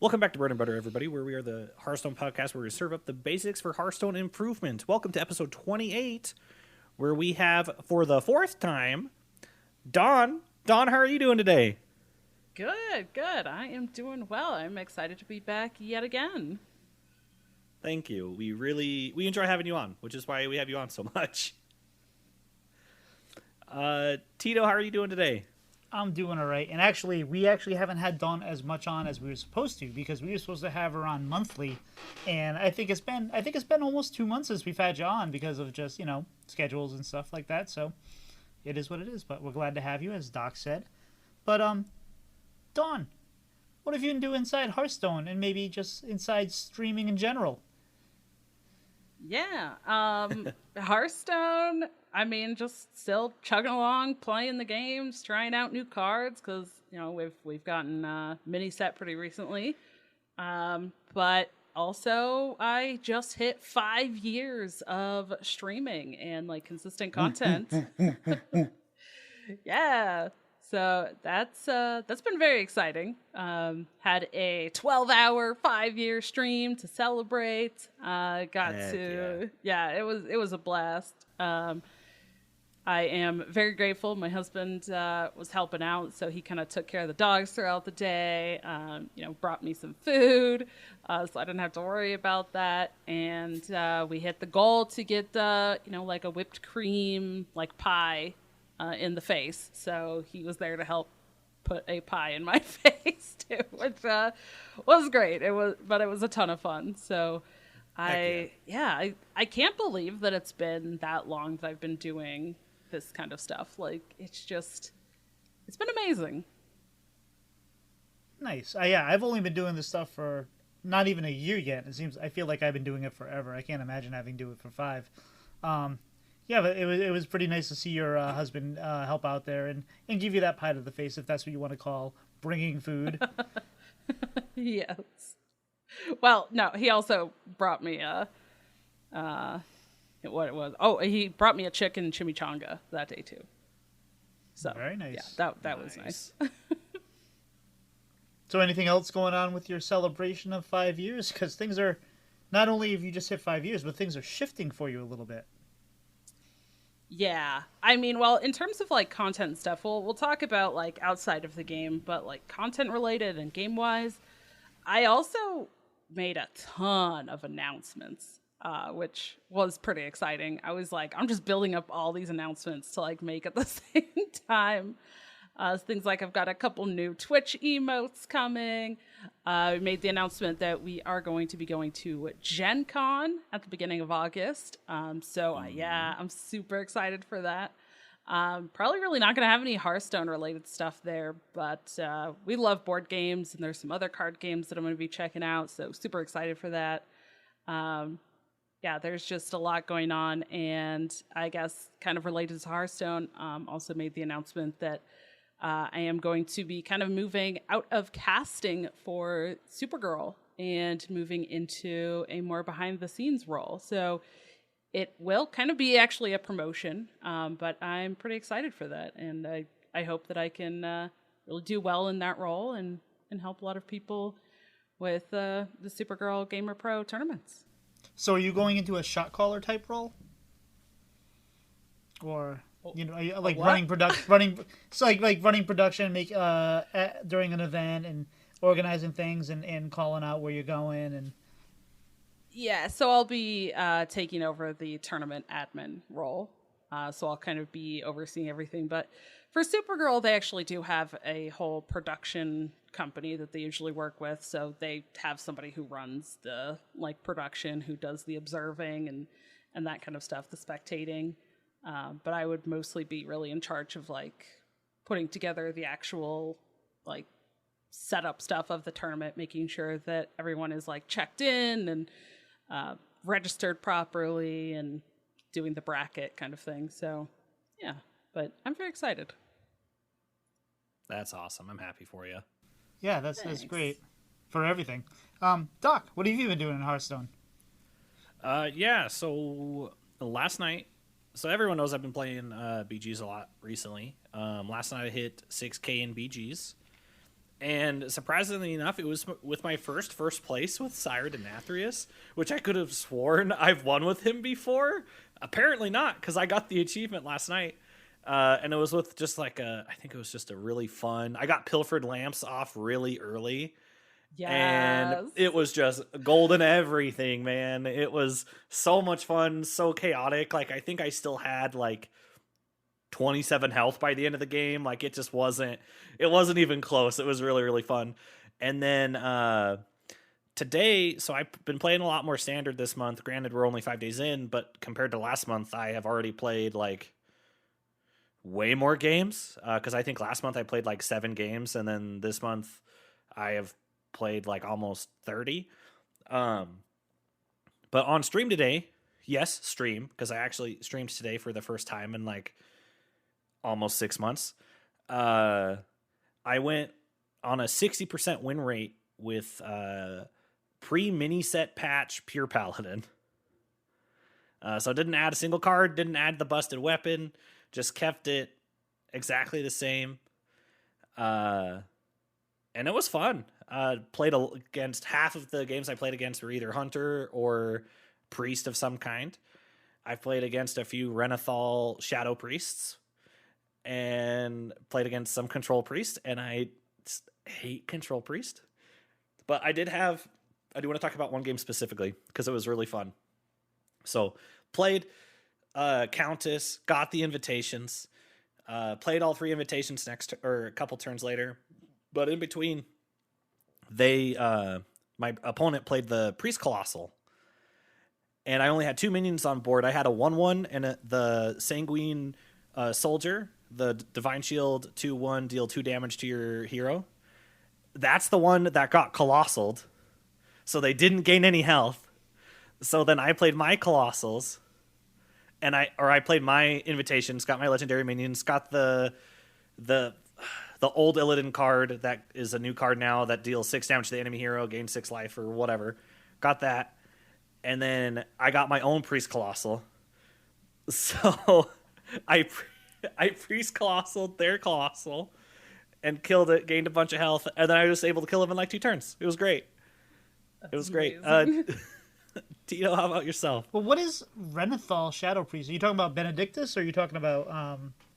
Welcome back to Bread and Butter, everybody, where we are the Hearthstone podcast where we serve up the basics for Hearthstone improvement. Welcome to episode 28, where we have, for the fourth time, Dawn. Dawn, how are you doing today? Good. I am doing well. I'm excited to be back yet again. Thank you. We enjoy having you on, which is why we have you on so much. Tito, how are you doing today? I'm doing all right. And we haven't had Dawn as much on as we were supposed to because we were supposed to have her on monthly. And I think it's been almost 2 months since we've had you on because of just, schedules and stuff like that. So it is what it is, but we're glad to have you, as Doc said. But Dawn, what have you been doing inside Hearthstone and maybe just inside streaming in general? Yeah. Hearthstone, just still chugging along, playing the games, trying out new cards because, we've gotten mini set pretty recently. But also I just hit 5 years of streaming and consistent content. Yeah. So that's been very exciting. Had a 12-hour 5-year stream to celebrate. It was a blast. I am very grateful. My husband was helping out, so he kind of took care of the dogs throughout the day. Brought me some food, so I didn't have to worry about that. And we hit the goal to get a whipped cream pie in the face. So he was there to help put a pie in my face too, which was great. It was a ton of fun. So I can't believe that it's been that long that I've been doing this kind of stuff. It's been amazing. Nice. I've only been doing this stuff for not even a year yet. I feel like I've been doing it forever. I can't imagine having to do it for 5. But it was pretty nice to see your husband help out there and give you that pie to the face, if that's what you want to call bringing food. Yes. Well, no, he also brought me he brought me a chicken chimichanga that day too. So very nice. Yeah, that was nice. So anything else going on with your celebration of 5 years? Because things are, not only have you just hit 5 years, but things are shifting for you a little bit. Yeah. In terms of content and stuff, we'll talk about outside of the game, but content related and game wise, I also made a ton of announcements, which was pretty exciting. I was I'm just building up all these announcements to make at the same time. Things I've got a couple new Twitch emotes coming. We made the announcement that we are going to be going to Gen Con at the beginning of August. I'm super excited for that. Probably really not going to have any Hearthstone related stuff there, but we love board games and there's some other card games that I'm going to be checking out. So super excited for that. There's just a lot going on, and I guess kind of related to Hearthstone, also made the announcement that I am going to be kind of moving out of casting for Supergirl and moving into a more behind the scenes role. So it will kind of be actually a promotion, but I'm pretty excited for that. And I hope that I can really do well in that role and help a lot of people with the Supergirl Gamer Pro tournaments. So are you going into a shot caller type role? Or... are you running production, during an event and organizing things and calling out where you're going and. Yeah, so I'll be taking over the tournament admin role. So I'll kind of be overseeing everything. But for Supergirl, they actually do have a whole production company that they usually work with. So they have somebody who runs the production, who does the observing and that kind of stuff, the spectating. But I would mostly be really in charge of putting together the actual setup stuff of the tournament, making sure that everyone is checked in and registered properly and doing the bracket kind of thing. So yeah, but I'm very excited. That's awesome. I'm happy for you. Yeah, that's great for everything. Doc, what have you been doing in Hearthstone? So last night, so everyone knows I've been playing BGs a lot recently. Last night I hit 6K in BGs. And surprisingly enough, it was with my first place with Sire Denathrius, which I could have sworn I've won with him before. Apparently not, because I got the achievement last night. And it was with just like I think it was just a really fun. I got Pilfered Lamps off really early. Yes. And it was just golden everything, man. It was so much fun, so chaotic. Like, I think I still had like 27 health by the end of the game. Like, it wasn't even close. It was really, really fun. And then today, so I've been playing a lot more standard this month. Granted, we're only 5 days in, but compared to last month, I have already played like way more games. Because I think last month I played like 7 games, and then this month I have played like almost 30. But on stream today, yes, stream, because I actually streamed today for the first time in like almost 6 months. I went on a 60% win rate with pre-mini set patch Pure Paladin. So didn't add a single card, didn't add the busted weapon, just kept it exactly the same. And it was fun. Played against half of the games I played against were either Hunter or Priest of some kind. I've played against a few Renathal Shadow Priests and played against some Control Priest, and I hate Control Priest. But I do want to talk about one game specifically because it was really fun. So played Countess, got the invitations, played all 3 invitations a couple turns later. But in between, my opponent played the Priest Colossal, and I only had 2 minions on board. I had a 1/1 and the Sanguine Soldier, the Divine Shield 2/1, deal 2 damage to your hero. That's the one that got Colossaled, so they didn't gain any health. So then I played my Colossals, and I played my invitations, got my legendary minions, got the old Illidan card that is a new card now that deals 6 damage to the enemy hero, gains 6 life or whatever. Got that. And then I got my own Priest Colossal. So I Priest Colossal their Colossal and killed it, gained a bunch of health, and then I was able to kill him in like 2 turns. It was great. It was great. Tito, how about yourself? Well, what is Renathal Shadow Priest? Are you talking about Benedictus, or are you talking about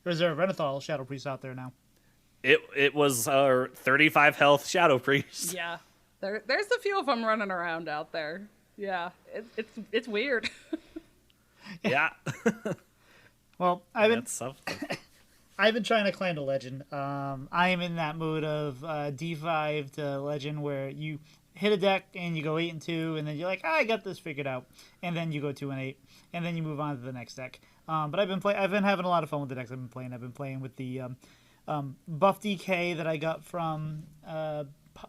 or is there a Renathal Shadow Priest out there now? It was 35 health Shadow Priest. Yeah, there's a few of them running around out there. Yeah, it's weird. Yeah. Well, That's something. I've been trying to climb to Legend. I am in that mode of D5 to Legend where you hit a deck and you go 8-2, and then you're like, I got this figured out, and then you go 2-8, and then you move on to the next deck. But I've been having a lot of fun with the decks I've been playing. I've been playing with the Buff DK that I got from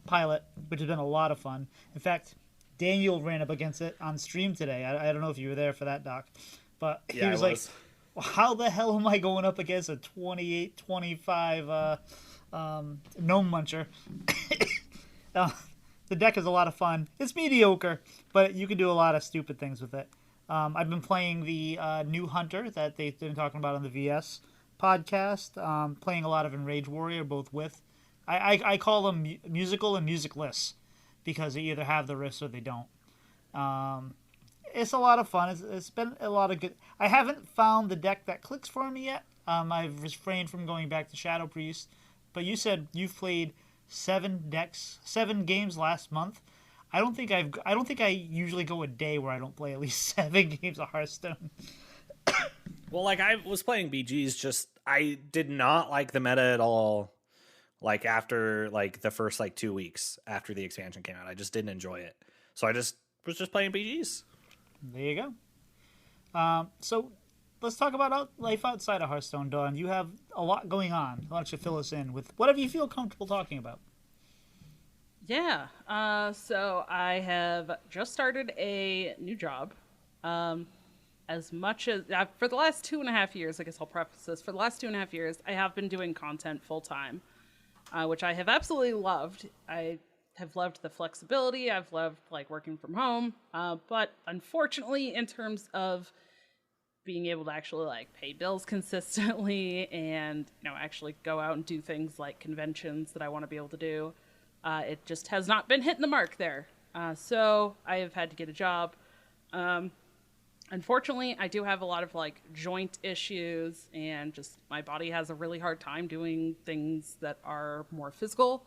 Pilot, which has been a lot of fun. In fact, Daniel ran up against it on stream today. I don't know if you were there for that, Doc, but he was like, well, how the hell am I going up against a 28-25 Gnome Muncher? The deck is a lot of fun. It's mediocre, but you can do a lot of stupid things with it. I've been playing the new Hunter that they've been talking about on the VS podcast. Playing a lot of Enrage Warrior, both with... I call them musical and musicless, because they either have the riffs or they don't. It's a lot of fun. It's been a lot of good... I haven't found the deck that clicks for me yet. I've refrained from going back to Shadow Priest, but you said you've played 7 games last month. I don't think I usually go a day where I don't play at least 7 games of Hearthstone. Well, like, I was playing BGs, just I did not like the meta at all. Like, after like the first like 2 weeks after the expansion came out, I just didn't enjoy it. So I just was just playing BGs. There you go. So let's talk about life outside of Hearthstone, Dawn. You have a lot going on. Why don't you fill us in with whatever you feel comfortable talking about? Yeah. So I have just started a new job. As much as for the last 2.5 years, I guess I'll preface this. For the last 2.5 years, I have been doing content full time, which I have absolutely loved. I have loved the flexibility. I've loved like working from home. But unfortunately, in terms of being able to actually like pay bills consistently and actually go out and do things like conventions that I want to be able to do, It just has not been hitting the mark there. So I have had to get a job. Unfortunately, I do have a lot of like joint issues, and just my body has a really hard time doing things that are more physical.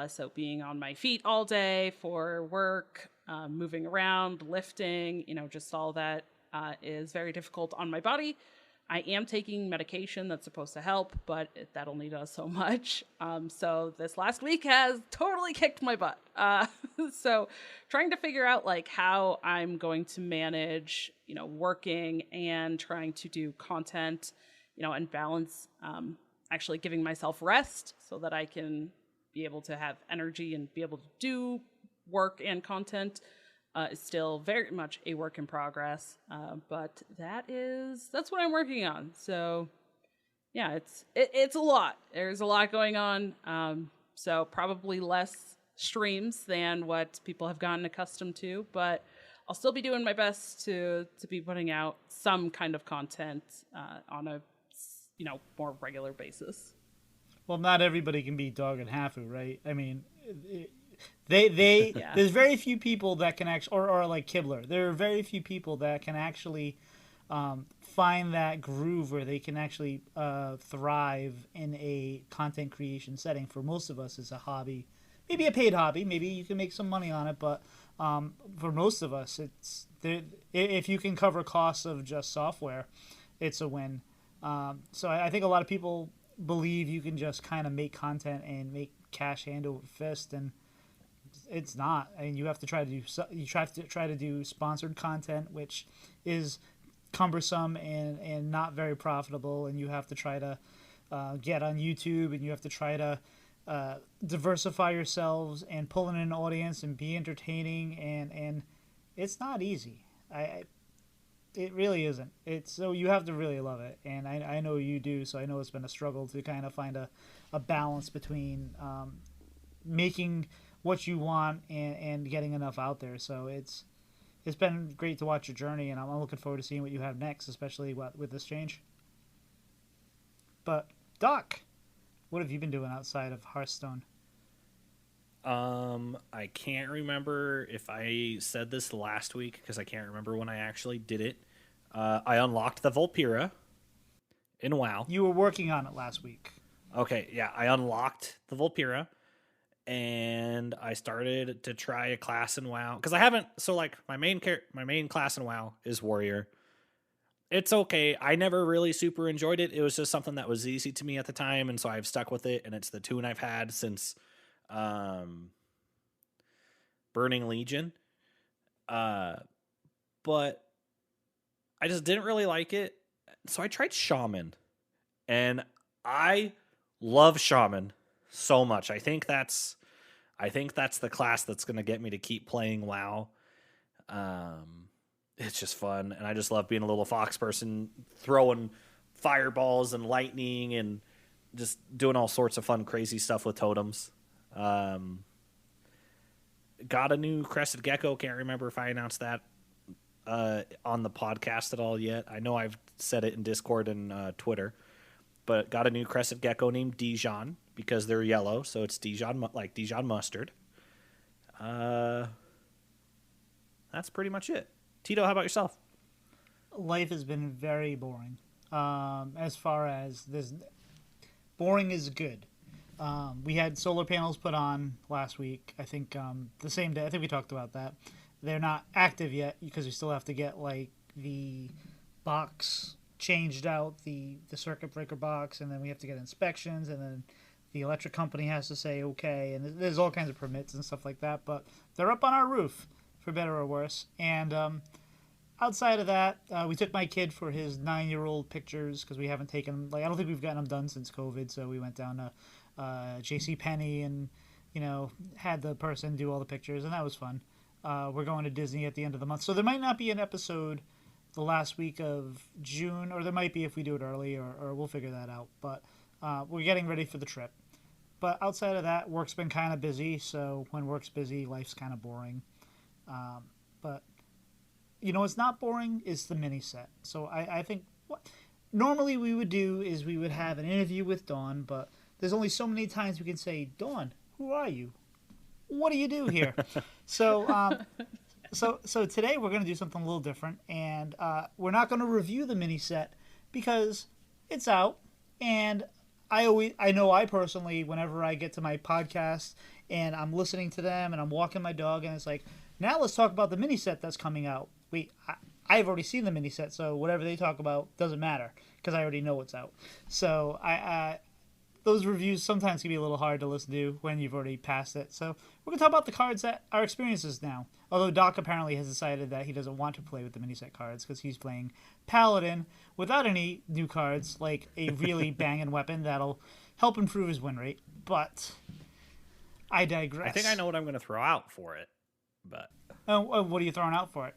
So being on my feet all day for work, moving around, lifting, just all that is very difficult on my body. I am taking medication that's supposed to help, but that only does so much. So this last week has totally kicked my butt. So trying to figure out like how I'm going to manage, working and trying to do content, and balance, actually giving myself rest so that I can be able to have energy and be able to do work and content. Is still very much a work in progress, but that's what I'm working on. So, yeah, it's a lot. There's a lot going on. So probably less streams than what people have gotten accustomed to, but I'll still be doing my best to be putting out some kind of content on a more regular basis. Well, not everybody can be Dog and Hafu, right? I mean. They Yeah. There's very few people that can actually, or like Kibler, there are very few people that can actually find that groove where they can actually thrive in a content creation setting. For most of us, it's a hobby, maybe a paid hobby, maybe you can make some money on it, but for most of us, it's if you can cover costs of just software, it's a win. So I think a lot of people believe you can just kind of make content and make cash hand over fist, and it's not. I mean, you have to try to do sponsored content, which is cumbersome and not very profitable, and you have to try to get on YouTube, and you have to try to diversify yourselves and pull in an audience and be entertaining, and it's not easy. It really isn't. So you have to really love it, and I know you do, so I know it's been a struggle to kind of find a balance between making what you want and getting enough out there. So it's been great to watch your journey, and I'm looking forward to seeing what you have next, especially with this change. But Doc, what have you been doing outside of Hearthstone? I can't remember if I said this last week because I can't remember when I actually did it. I unlocked the Vulpira in WoW. You were working on it last week. Okay, yeah, I unlocked the Vulpira, and I started to try a class in WoW because I haven't. So like my main class in WoW is Warrior. It's okay. I never really super enjoyed it. It was just something that was easy to me at the time, and so I've stuck with it. And it's the tune I've had since Burning Legion. But I just didn't really like it, so I tried Shaman, and I love Shaman so much. I think that's the class that's going to get me to keep playing WoW. It's just fun, and I just love being a little fox person, throwing fireballs and lightning and just doing all sorts of fun, crazy stuff with totems. Got a new crested gecko. Can't remember if I announced that on the podcast at all yet. I know I've said it in Discord and Twitter, but got a new crested gecko named Dijon because they're yellow, so it's Dijon, like Dijon mustard. That's pretty much it. Tito, how about yourself? Life has been very boring. As far as this, boring is good. We had solar panels put on last week. I think the same day. I think we talked about that. They're not active yet because we still have to get like the box changed out, the circuit breaker box, and then we have to get inspections, and then the electric company has to say okay, and there's all kinds of permits and stuff like that. But they're up on our roof, for better or worse. And outside of that, we took my kid for his 9-year-old pictures because we haven't taken, I don't think we've gotten them done since COVID. So we went down to JCPenney and had the person do all the pictures, and that was fun. We're going to Disney at the end of the month, so there might not be an episode the last week of June, or there might be if we do it early, or we'll figure that out. But we're getting ready for the trip. But outside of that, work's been kind of busy, so when work's busy, life's kind of boring. But what's not boring is the mini set. So I think what normally we would do is we would have an interview with Dawn, but there's only so many times we can say, Dawn, who are you? what do you do here? So, so today we're going to do something a little different, and we're not going to review the mini set because it's out, and I know I personally, whenever I get to my podcast and I'm listening to them and I'm walking my dog, and it's like, now let's talk about the mini set that's coming out. I've already seen the mini set, so whatever they talk about doesn't matter because I already know what's out. So those reviews sometimes can be a little hard to listen to when you've already passed it. So we're going to talk about the cards that are experiences now. Although Doc apparently has decided that he doesn't want to play with the mini set cards because he's playing Paladin without any new cards, like a really banging weapon that'll help improve his win rate. But I digress. I think I know what I'm going to throw out for it, but what are you throwing out for it?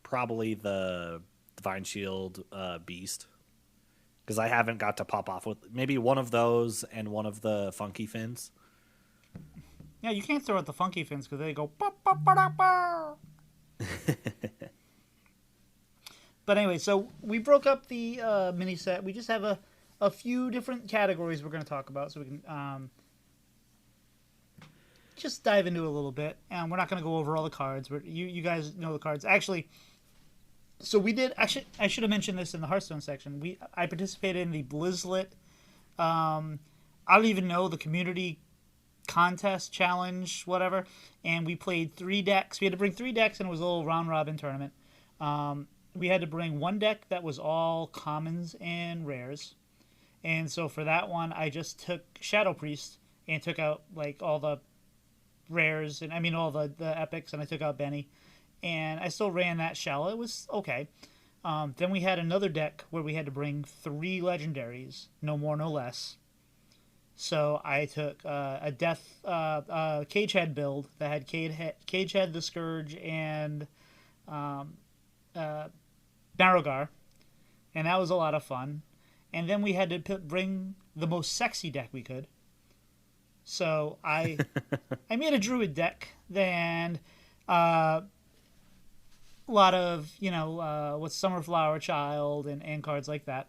Probably the Divine Shield Beast, because I haven't got to pop off with maybe one of those and one of the Funky Fins. Yeah, you can't throw out the Funky Fins because they go. Bah, bah, bah, bah, bah. But anyway, so we broke up the mini set. We just have a few different categories we're going to talk about, so we can just dive into it a little bit. And we're not going to go over all the cards. You guys know the cards. Actually, so we did. Actually, I should have mentioned this in the Hearthstone section. I participated in the Blizzlet. I don't even know, the community contest challenge, whatever. And we played 3 decks. We had to bring 3 decks, and it was a little round robin tournament. We had to bring 1 deck that was all commons and rares. And so for that one, I just took Shadow Priest and took out like all the rares, and I mean all the epics, and I took out Benny, and I still ran that shell. It was okay. Then we had another deck where we had to bring 3 legendaries, no more, no less. So I took a Death Cagehead build that had Cagehead, the Scourge, and Narrogar, and that was a lot of fun. And then we had to bring the most sexy deck we could. So I made a Druid deck, and a lot of, with Summerflower Child and cards like that.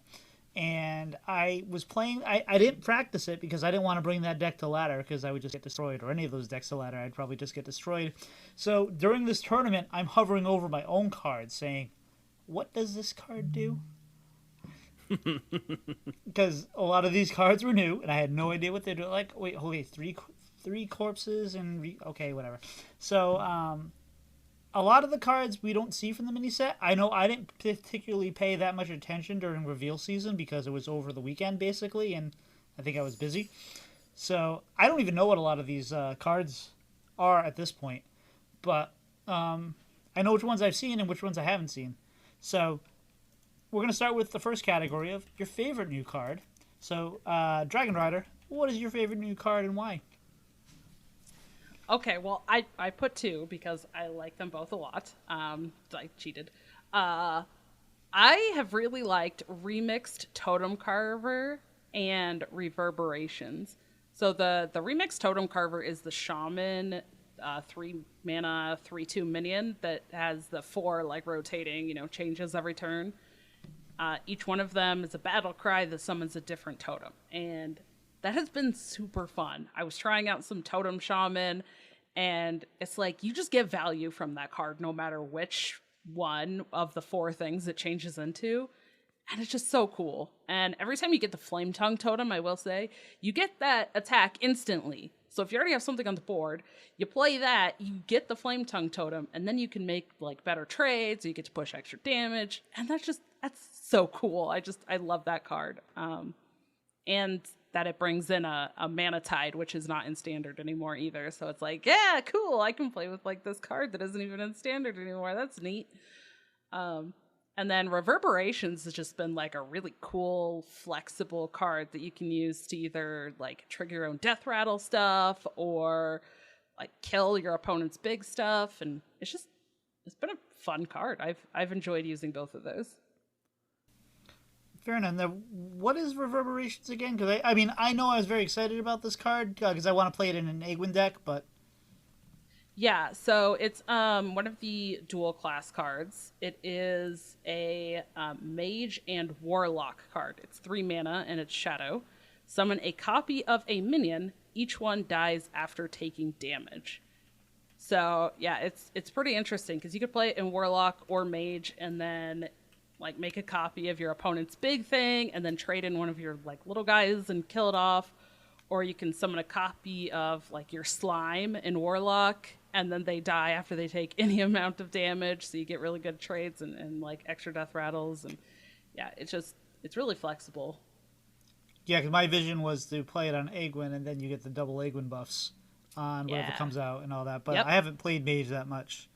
And I was playing, I didn't practice it because I didn't want to bring that deck to ladder because I would just get destroyed, or any of those decks to ladder, I'd probably just get destroyed. So during this tournament, I'm hovering over my own cards saying, what does this card do? Because a lot of these cards were new, and I had no idea what they do. Like, wait, three corpses and okay, whatever. So, a lot of the cards we don't see from the mini set. I know I didn't particularly pay that much attention during reveal season because it was over the weekend basically, and I think I was busy. So I don't even know what a lot of these cards are at this point, but I know which ones I've seen and which ones I haven't seen. So we're going to start with the first category of your favorite new card. So, DragonRider, what is your favorite new card and why? Okay, well, I put 2 because I like them both a lot. I cheated. I have really liked Remixed Totem Carver and Reverberations. So the Remixed Totem Carver is the Shaman 3 mana 3/2 minion that has the 4 like rotating, changes every turn. Each one of them is a battle cry that summons a different totem, and that has been super fun. I was trying out some Totem Shaman, and it's like you just get value from that card no matter which one of the 4 things it changes into, and it's just so cool. And every time you get the Flame Tongue Totem, I will say, you get that attack instantly. So if you already have something on the board, you play that, you get the Flame Tongue Totem, and then you can make like better trades, you get to push extra damage, and that's so cool. I love that card. And that it brings in a Mana Tide, which is not in Standard anymore either. So it's like, yeah, cool, I can play with like this card that isn't even in Standard anymore. That's neat. And then Reverberations has just been like a really cool, flexible card that you can use to either like trigger your own Death Rattle stuff or like kill your opponent's big stuff. And it's been a fun card. I've enjoyed using both of those. Fair enough. Now, what is Reverberations again? Because I know I was very excited about this card because I want to play it in an Egwin deck, but yeah, so it's one of the dual class cards. It is a mage and warlock card. It's 3 mana and it's shadow. Summon a copy of a minion. each one dies after taking damage. So yeah, it's pretty interesting because you could play it in Warlock or Mage, and then like make a copy of your opponent's big thing, and then trade in one of your like little guys and kill it off. Or you can summon a copy of like your slime in Warlock, and then they die after they take any amount of damage. So you get really good trades and like extra death rattles, and yeah, it's really flexible. Yeah, because my vision was to play it on Egwin, and then you get the double Egwin buffs on whatever comes out and all that. But I haven't played Mage that much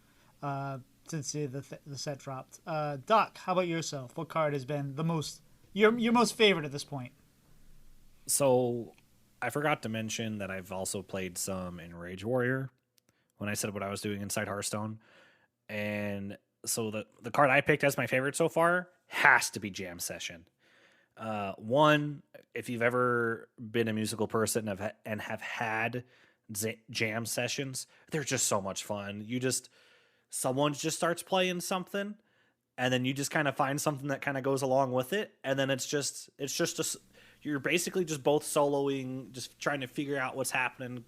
since the set dropped. Doc, how about yourself? What card has been the most your most favorite at this point? So I forgot to mention that I've also played some in Rage Warrior when I said what I was doing inside Hearthstone. And so the card I picked as my favorite so far has to be Jam Session. One, if you've ever been a musical person and have had jam sessions, they're just so much fun. Someone just starts playing something, and then you just kind of find something that kind of goes along with it, and then you're basically just both soloing, just trying to figure out what's happening.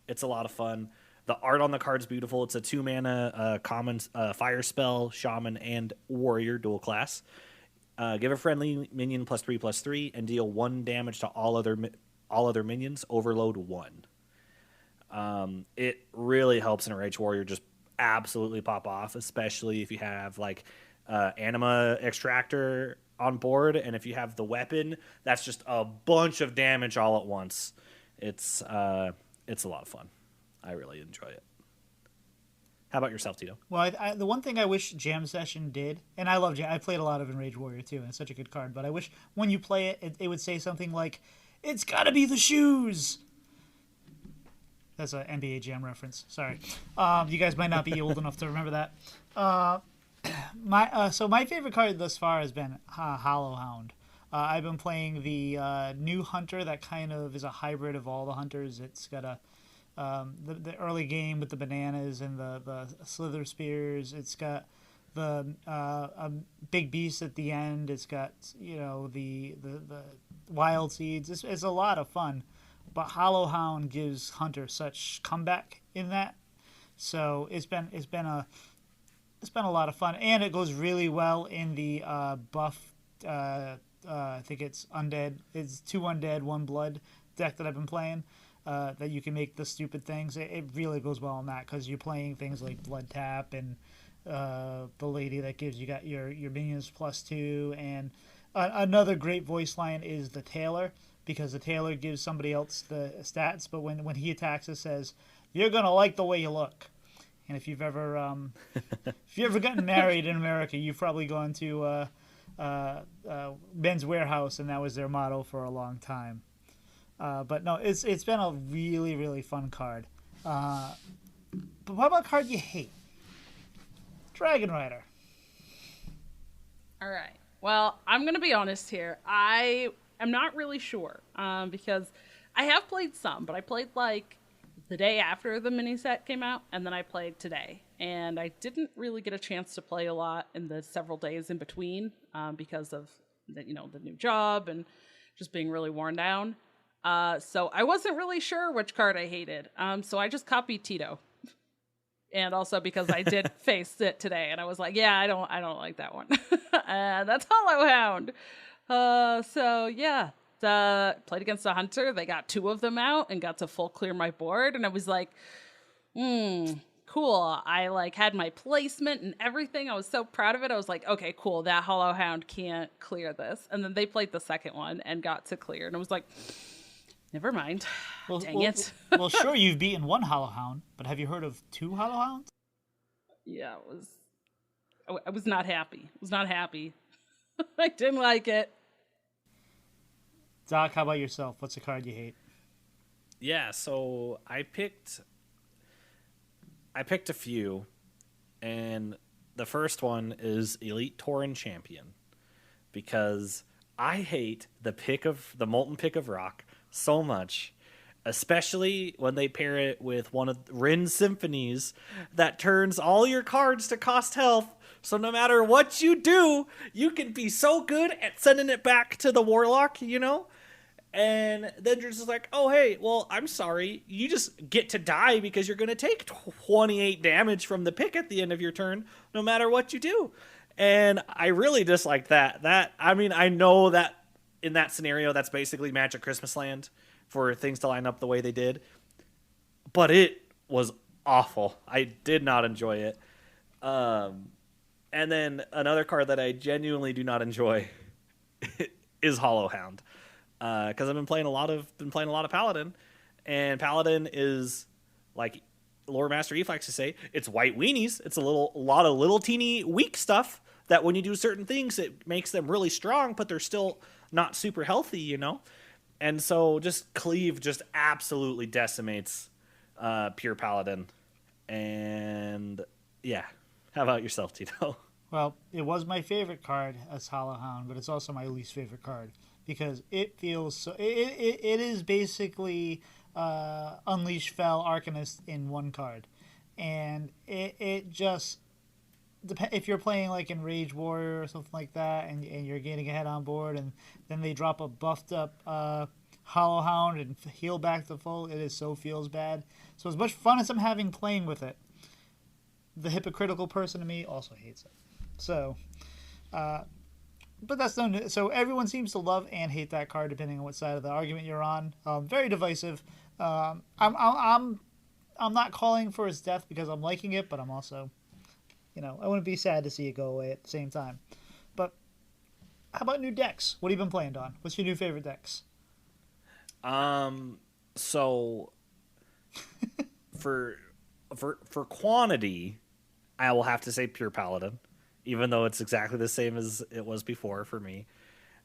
It's a lot of fun. The art on the card's beautiful. It's a 2-mana common fire spell, shaman, and warrior dual class. Give a friendly minion +3/+3 and deal 1 damage to all other minions. Overload 1. It really helps in a Rage Warrior just absolutely pop off, especially if you have like Anima Extractor on board, and if you have the weapon, that's just a bunch of damage all at once. It's a lot of fun. I really enjoy it. How about yourself, Tito? Well, the one thing I wish Jam Session did, and I love Jam, I played a lot of in Rage Warrior too, and it's such a good card, but I wish when you play it would say something like, "It's gotta be the shoes." That's an NBA Jam reference. Sorry. You guys might not be old enough to remember that. My favorite card thus far has been Hollowhound. I've been playing the new hunter that kind of is a hybrid of all the hunters. It's got the early game with the bananas and the slither spears. It's got the a big beast at the end. It's got the wild seeds. It's a lot of fun, but Hollowhound gives Hunter such comeback in that. So it's been a lot of fun, and it goes really well in the buff. I think it's undead. It's 2 undead, 1 blood deck that I've been playing. That you can make the stupid things. It really goes well in that because you're playing things like Blood Tap and the lady that gives you got your minions +2, and another great voice line is the Tailor, because the Tailor gives somebody else the stats, but when he attacks it says, "You're gonna like the way you look." And if you've ever gotten married in America, you've probably gone to Men's Warehouse, and that was their motto for a long time. But no, it's been a really, really fun card. But what about a card you hate? DragonRider. All right. Well, I'm going to be honest here. I am not really sure because I have played some, but I played like the day after the mini set came out, and then I played today. And I didn't really get a chance to play a lot in the several days in between because of the new job and just being really worn down. So I wasn't really sure which card I hated. So I just copied Tito. And also because I did face it today, and I was like, yeah, I don't like that one. And that's Hollowhound. So yeah, played against a hunter. They got 2 of them out and got to full clear my board. And I was like, cool. I like had my placement and everything. I was so proud of it. I was like, okay, cool. That Hollowhound can't clear this. And then they played the second one and got to clear. And I was like, never mind. Dang it. Well, sure, you've beaten 1 Hollowhound, but have you heard of 2 Hollowhounds? Yeah, I was not happy. I didn't like it. Doc, how about yourself? What's a card you hate? Yeah, so I picked a few, and the first one is Elite Tauren Champion, because I hate the Molten Pick of Rock so much, especially when they pair it with one of Rin's Symphonies that turns all your cards to cost health. So no matter what you do, you can be so good at sending it back to the Warlock, And then you're just like, oh, hey, well, I'm sorry. You just get to die because you're going to take 28 damage from the pick at the end of your turn, no matter what you do. And I really dislike that. I mean, I know that in that scenario, that's basically Magic Christmas Land for things to line up the way they did. But it was awful. I did not enjoy it. And then another card that I genuinely do not enjoy is Hollow Hound. Because I've been playing a lot of Paladin, and Paladin is like Lore Master Eve likes to say, it's white weenies. It's a lot of little teeny weak stuff that when you do certain things, it makes them really strong, but they're still not super healthy, you know. And so just Cleave just absolutely decimates pure Paladin. And yeah, how about yourself, Tito? Well, it was my favorite card as Hollow Hound, but it's also my least favorite card because it feels so. It is basically Unleash Fel Arcanist in one card, and it just if you're playing like in Rage Warrior or something like that, and you're getting ahead on board, and then they drop a buffed up Hollow Hound and heal back to full, it is so feels bad. So as much fun as I'm having playing with it, the hypocritical person in me also hates it. So, but that's no. So everyone seems to love and hate that card depending on what side of the argument you're on. Very divisive. I'm not calling for its death because I'm liking it, but I'm also, I wouldn't be sad to see it go away at the same time. But how about new decks? What have you been playing, Don? What's your new favorite decks? So for quantity, I will have to say Pure Paladin, even though it's exactly the same as it was before for me.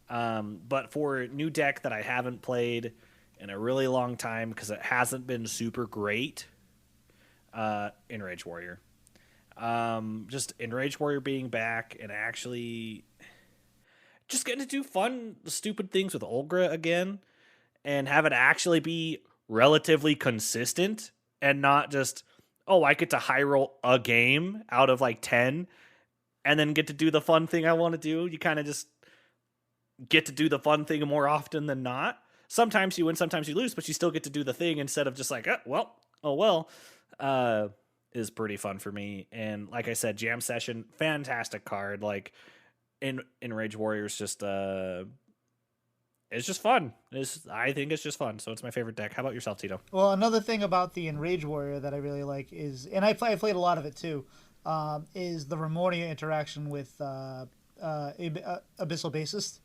But for new deck that I haven't played in a really long time because it hasn't been super great, Enrage Warrior. Just Enrage Warrior being back and actually just getting to do fun, stupid things with Olgra again and have it actually be relatively consistent and not just, oh, I get to high roll a game out of like 10 and then get to do the fun thing I want to do. You kind of just get to do the fun thing more often than not. Sometimes you win, sometimes you lose, but you still get to do the thing instead of just like, is pretty fun for me. And like I said, Jam Session, fantastic card. Like in Rage Warriors, just it's just fun. I think it's just fun. So it's my favorite deck. How about yourself, Tito? Well, another thing about the Enrage Warrior that I really like is, and I played a lot of it too, is the Remoria interaction with Abyssal Bassist.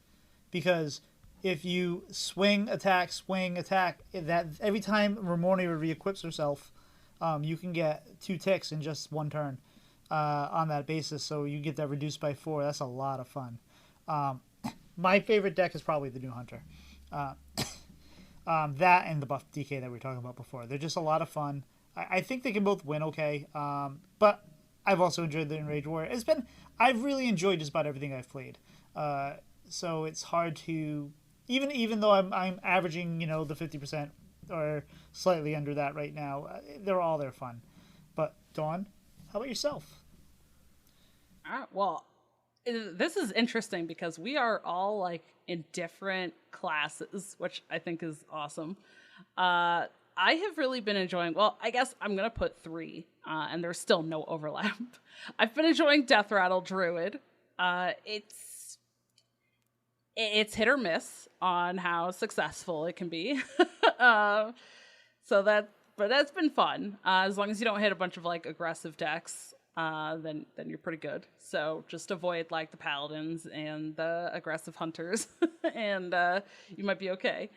Because if you swing, attack, that every time Remoria re-equips herself, you can get 2 ticks in just one turn on that basis. So you get that reduced by 4. That's a lot of fun. My favorite deck is probably the new Hunter. That and the buff DK that we were talking about before. They're just a lot of fun. I think they can both win okay. But I've also enjoyed the Enrage Warrior. I've really enjoyed just about everything I've played. So it's hard to, even though I'm averaging, the 50% or slightly under that right now, they're fun. But Dawn, how about yourself? Well, this is interesting because we are all like in different classes, which I think is awesome. I have really been enjoying, well, I guess I'm going to put 3, and there's still no overlap. I've been enjoying Death Rattle Druid. It's hit or miss on how successful it can be. But that's been fun. As long as you don't hit a bunch of like aggressive decks, then you're pretty good. So just avoid like the paladins and the aggressive hunters, and you might be okay.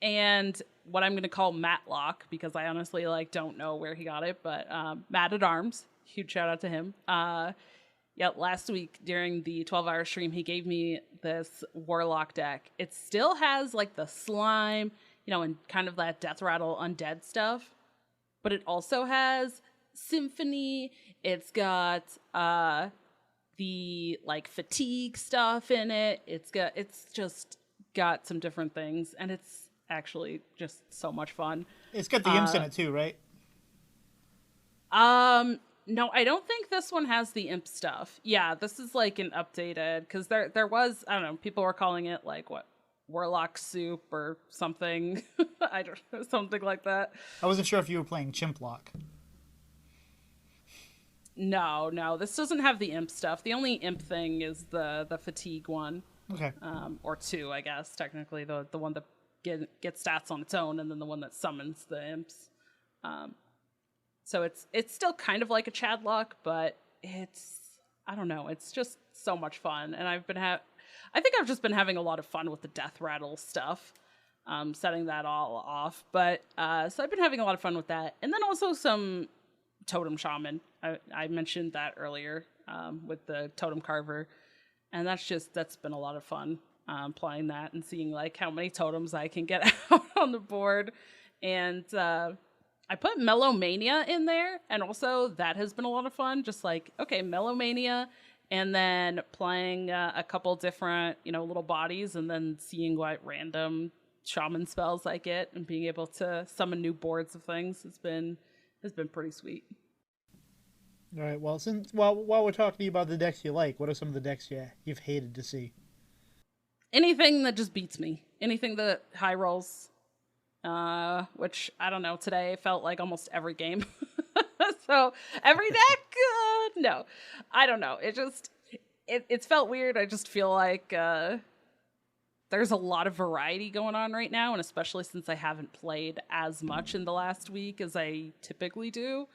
And what I'm going to call Matlock, because I honestly don't know where he got it, but Matt at Arms, huge shout out to him. Last week during the 12-hour stream, he gave me this Warlock deck. It still has like the slime, and kind of that Death Rattle undead stuff, but it also has Symphony. It's got the like fatigue stuff in it. It's just got some different things, and it's actually just so much fun. It's got the imps in it too, right? No, I don't think this one has the imp stuff. Yeah, this is like an updated, because there was, I don't know, people were calling it like what, warlock soup or something. I don't know, something like that. I wasn't sure if you were playing Chimplock. No, this doesn't have the imp stuff. The only imp thing is the fatigue one. Okay. Or two, I guess, technically. The one that gets stats on its own, and then the one that summons the imps. So it's still kind of like a Chadlock, but I don't know, it's just so much fun. And I think I've just been having a lot of fun with the death rattle stuff, setting that all off. But so I've been having a lot of fun with that, and then also some Totem Shaman. I mentioned that earlier with the Totem Carver, and that's been a lot of fun playing that and seeing like how many totems I can get out on the board. And I put Mellowmania in there, and also that has been a lot of fun. Just like, okay, Mellowmania, and then playing a couple different, little bodies, and then seeing what random shaman spells I get, and being able to summon new boards of things has been pretty sweet. All right. Well, while we're talking to you about the decks you like, what are some of the decks you've hated to see? Anything that just beats me. Anything that high rolls. Which I don't know. Today felt like almost every game. So every deck, no, I don't know. It's felt weird. I just feel like there's a lot of variety going on right now, and especially since I haven't played as much in the last week as I typically do,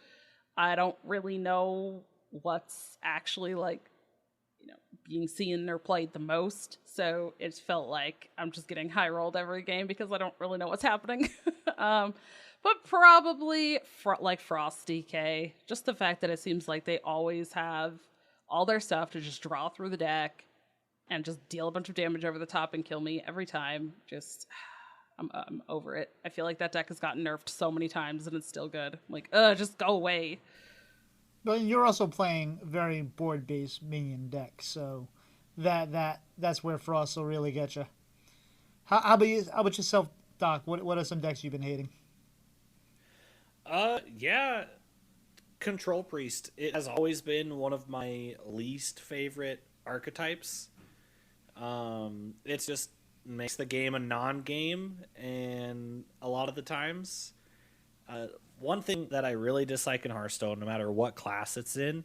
I don't really know what's actually being seen or played the most. So it felt like I'm just getting high rolled every game because I don't really know what's happening. But probably Frost DK, just the fact that it seems like they always have all their stuff to just draw through the deck and just deal a bunch of damage over the top and kill me every time. I'm over it. I feel like that deck has gotten nerfed so many times and it's still good. I'm like, just go away. But you're also playing very board-based minion decks, so that's where Frost will really get you. How about yourself, Doc? What are some decks you've been hating? Yeah, Control Priest. It has always been one of my least favorite archetypes. It just makes the game a non-game, and a lot of the times, one thing that I really dislike in Hearthstone, no matter what class it's in,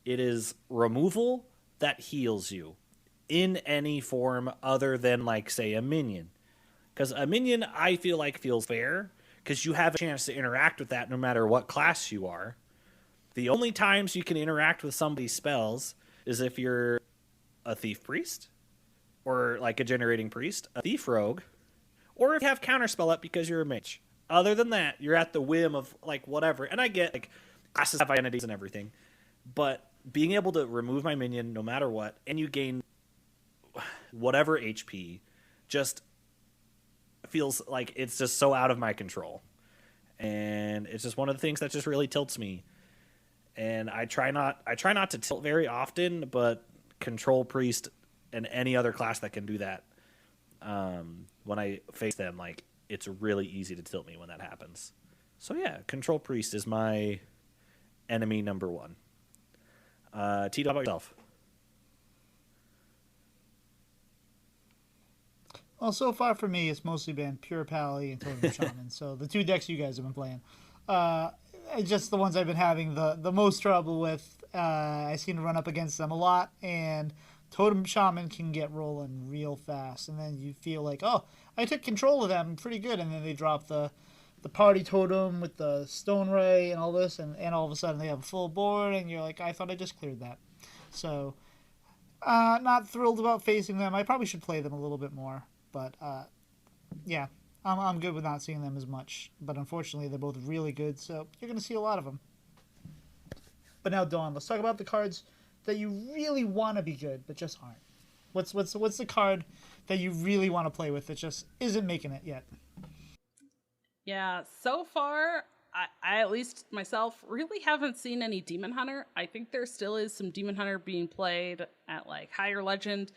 it is removal that heals you in any form other than, say, a minion. Because a minion, I feel like, feels fair, because you have a chance to interact with that no matter what class you are. The only times you can interact with somebody's spells is if you're a Thief Priest, or a Generating Priest, a Thief Rogue, or if you have Counterspell up because you're a mage. Other than that, you're at the whim of, whatever. And I get, classes have identities and everything. But being able to remove my minion no matter what, and you gain whatever HP, just feels like it's just so out of my control. And it's just one of the things that just really tilts me. And I try not to tilt very often, but Control Priest and any other class that can do that, when I face them, it's really easy to tilt me when that happens. So yeah, Control Priest is my enemy number one. Tito, how about yourself? Well, so far for me, it's mostly been Pure Pally and Totem Shaman. So the two decks you guys have been playing, just the ones I've been having the most trouble with. I seem to run up against them a lot, and Totem Shaman can get rolling real fast, and then you feel like, oh, I took control of them pretty good, and then they drop the party totem with the Stone Ray and all this, and all of a sudden they have a full board, and you're like, I thought I just cleared that. So, not thrilled about facing them. I probably should play them a little bit more, but yeah, I'm good with not seeing them as much. But unfortunately, they're both really good, so you're going to see a lot of them. But now, Dawn, let's talk about the cards that you really want to be good, but just aren't. What's the card that you really want to play with that just isn't making it yet? Yeah, so far, I at least myself really haven't seen any Demon Hunter. I think there still is some Demon Hunter being played at higher legend,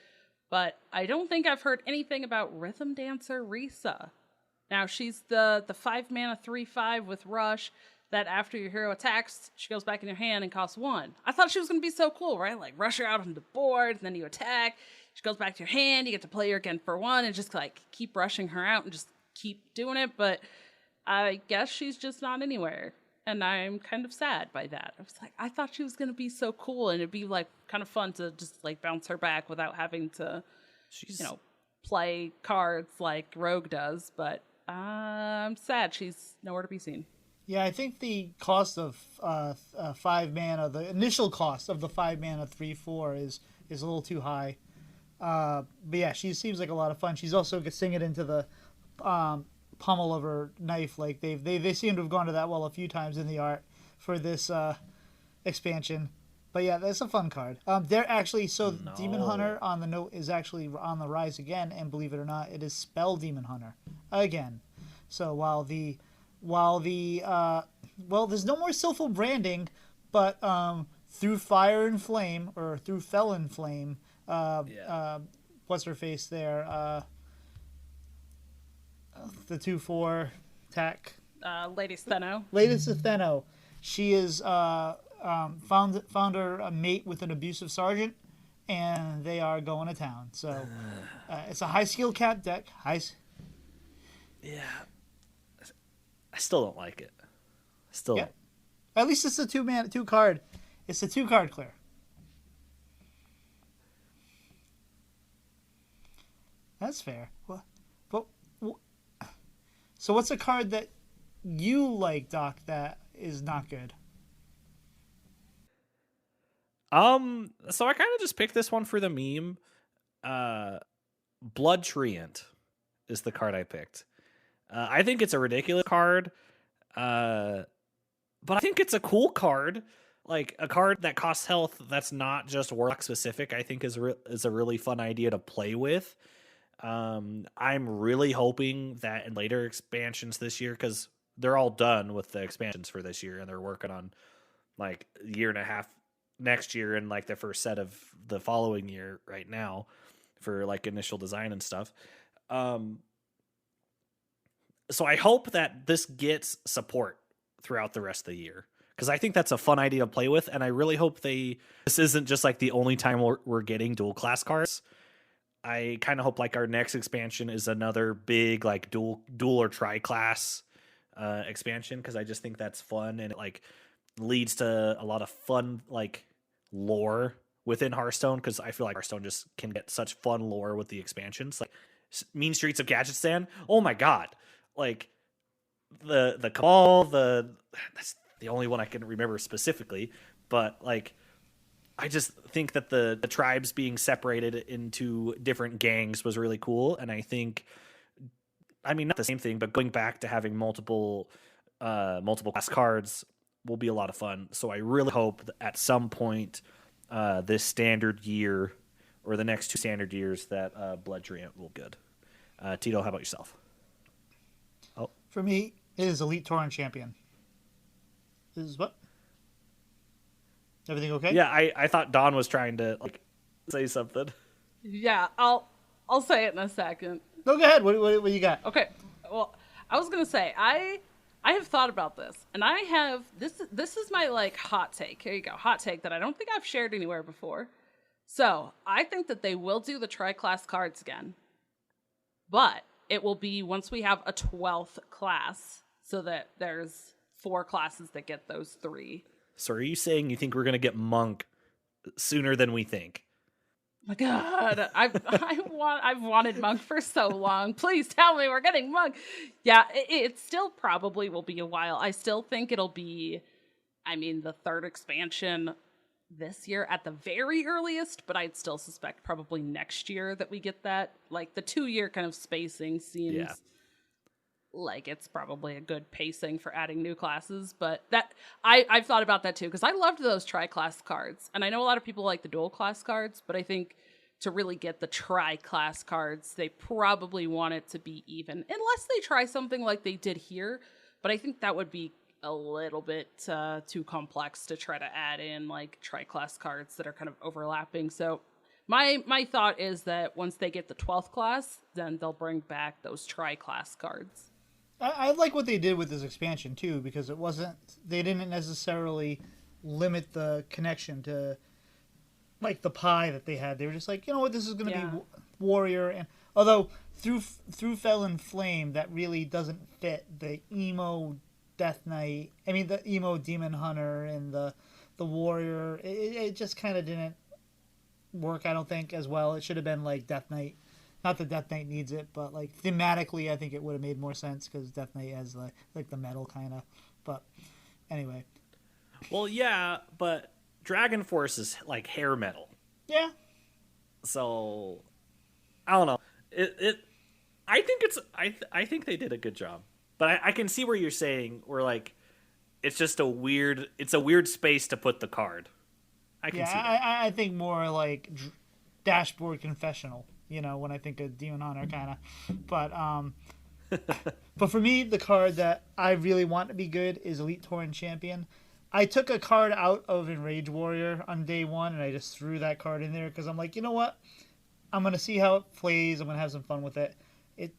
but I don't think I've heard anything about Rhythm Dancer Risa. Now she's the 5 mana 3/5 with Rush that after your hero attacks, she goes back in your hand and costs 1. I thought she was going to be so cool, right? Rush her out on the board, and then you attack, she goes back to your hand, you get to play her again for one, and just like keep rushing her out and just keep doing it. But I guess she's just not anywhere. And I'm kind of sad by that. I was like, I thought she was going to be so cool, and it'd be like kind of fun to just like bounce her back without having to, play cards like Rogue does. But I'm sad she's nowhere to be seen. Yeah, I think the cost of 5 mana, the initial cost of the 5 mana 3/4 is a little too high. But yeah, she seems like a lot of fun. She's also singing into the pommel of her knife. Like they seem to have gone to that well a few times in the art for this expansion. But yeah, that's a fun card. They're actually Demon Hunter on the note is actually on the rise again, and believe it or not, it is Spell Demon Hunter again. So while there's no more Silpho branding, but through Fire and Flame or through Fel and Flame, what's her face there? The 2/4 tech. Lady Steno. Lady Steno. She is found her a mate with an abusive sergeant, and they are going to town. So it's a high skill cap deck. Yeah. I still don't like it. Yeah. At least it's a 2 card. It's a 2 card clear. That's fair. So what's a card that you like, Doc, that is not good? So I kind of just picked this one for the meme. Blood Treant is the card I picked. I think it's a ridiculous card. But I think it's a cool card. Like a card that costs health that's not just Warlock specific, I think is a really fun idea to play with. I'm really hoping that in later expansions this year, because they're all done with the expansions for this year, and they're working on like a year and a half next year and like the first set of the following year right now for like initial design and stuff. So I hope that this gets support throughout the rest of the year, because I think that's a fun idea to play with, and I really hope this isn't just like the only time we're getting dual class cards. I kind of hope like our next expansion is another big like dual or tri-class expansion, because I just think that's fun, and it like leads to a lot of fun like lore within Hearthstone, because I feel like Hearthstone just can get such fun lore with the expansions. Like Mean Streets of Gadgetstan, oh my god, like the Cabal, that's the only one I can remember specifically, but like I just think that the tribes being separated into different gangs was really cool. And I think, I mean, not the same thing, but going back to having multiple class cards will be a lot of fun. So I really hope that at some point this standard year or the next 2 standard years that Blood Treant will good. Tito, how about yourself? Oh, for me, it is Elite Tauren Champion. This is what? Everything okay? Yeah, I thought Don was trying to like say something. Yeah, I'll say it in a second. No, go ahead. What you got? Okay. Well, I was gonna say I have thought about this, and I have this is my like hot take. Here you go, hot take that I don't think I've shared anywhere before. So I think that they will do the tri-class cards again, but it will be once we have a 12th class, so that there's 4 classes that get those 3. So are you saying you think we're going to get Monk sooner than we think? My God, I've wanted Monk for so long. Please tell me we're getting Monk. Yeah, it still probably will be a while. I still think it'll be, the 3rd expansion this year at the very earliest, but I'd still suspect probably next year that we get that. Like the 2-year kind of spacing seems like it's probably a good pacing for adding new classes, but that I've thought about that too, because I loved those tri-class cards, and I know a lot of people like the dual class cards, but I think to really get the tri-class cards, they probably want it to be even, unless they try something like they did here, but I think that would be a little bit too complex to try to add in like tri-class cards that are kind of overlapping. So my thought is that once they get the 12th class, then they'll bring back those tri-class cards. I like what they did with this expansion too, because they didn't necessarily limit the connection to like the pie that they had. They were just like, you know what, this is going to Yeah. be warrior. And although through Fell in Flame, that really doesn't fit the emo Death Knight. I mean, the emo Demon Hunter and the warrior. It just kind of didn't work, I don't think, as well. It should have been like Death Knight. Not that Death Knight needs it, but like thematically, I think it would have made more sense because Death Knight has like the metal kind of. But anyway, Well, yeah, but Dragon Force is like hair metal. yeah, So I don't know. I think it's. I think they did a good job. But I can see where you're saying where like it's just a weird. It's a weird space to put the card. I can see that. I think more like dashboard confessional. You know, when I think of Demon Hunter, kind of. But for me, the card that I really want to be good is Elite Tauren Champion. I took a card out of Enrage Warrior on day one, and I just threw that card in there because I'm like, you know what? I'm gonna see how it plays. I'm gonna have some fun with it.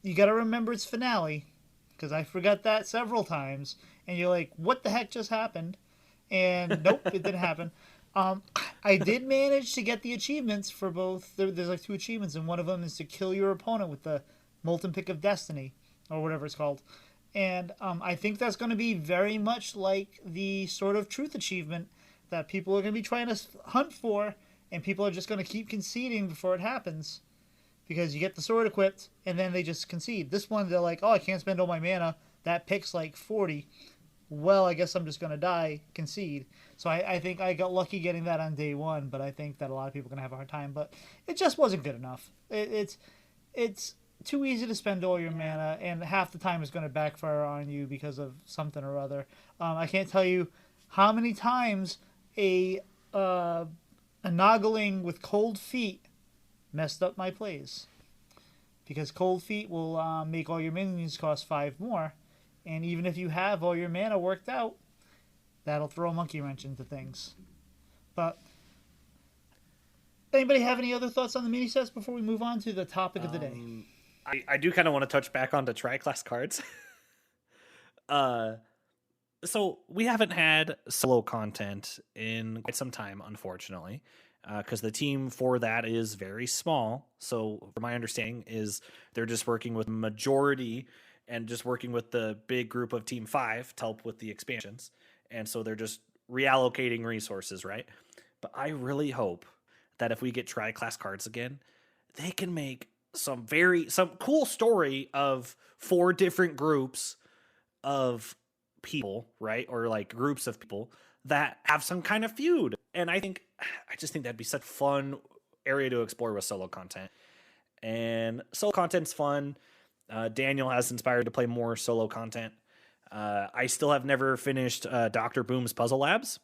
You got to remember it's finale, because I forgot that several times, and you're like, what the heck just happened? And nope, it didn't happen. I did manage to get the achievements for both. There's like 2 achievements, and one of them is to kill your opponent with the Molten Pick of Destiny, or whatever it's called. And I think that's going to be very much like the Sword of Truth achievement that people are going to be trying to hunt for, and people are just going to keep conceding before it happens. Because you get the sword equipped, and then they just concede. This one, they're like, oh, I can't spend all my mana. That pick's like 40. Well, I guess I'm just going to die, concede. So I think I got lucky getting that on day one, but I think that a lot of people are going to have a hard time. But it just wasn't good enough. It's too easy to spend all your mana, and half the time it's going to backfire on you because of something or other. I can't tell you how many times a Noggling with Cold Feet messed up my plays, because Cold Feet will make all your minions cost 5 more, and even if you have all your mana worked out, that'll throw a monkey wrench into things. But anybody have any other thoughts on the mini sets before we move on to the topic of the day? I do kind of want to touch back on the tri-class cards. So we haven't had solo content in quite some time, unfortunately, because the team for that is very small. So from my understanding is they're just working with majority and just working with the big group of Team 5 to help with the expansions. And so they're just reallocating resources, right? But I really hope that if we get tri-class cards again, they can make some cool story of 4 different groups of people, right? Or like groups of people that have some kind of feud. And I just think that'd be such fun area to explore with solo content. And solo content's fun. Daniel has inspired to play more solo content. I still have never finished Dr. Boom's Puzzle Labs.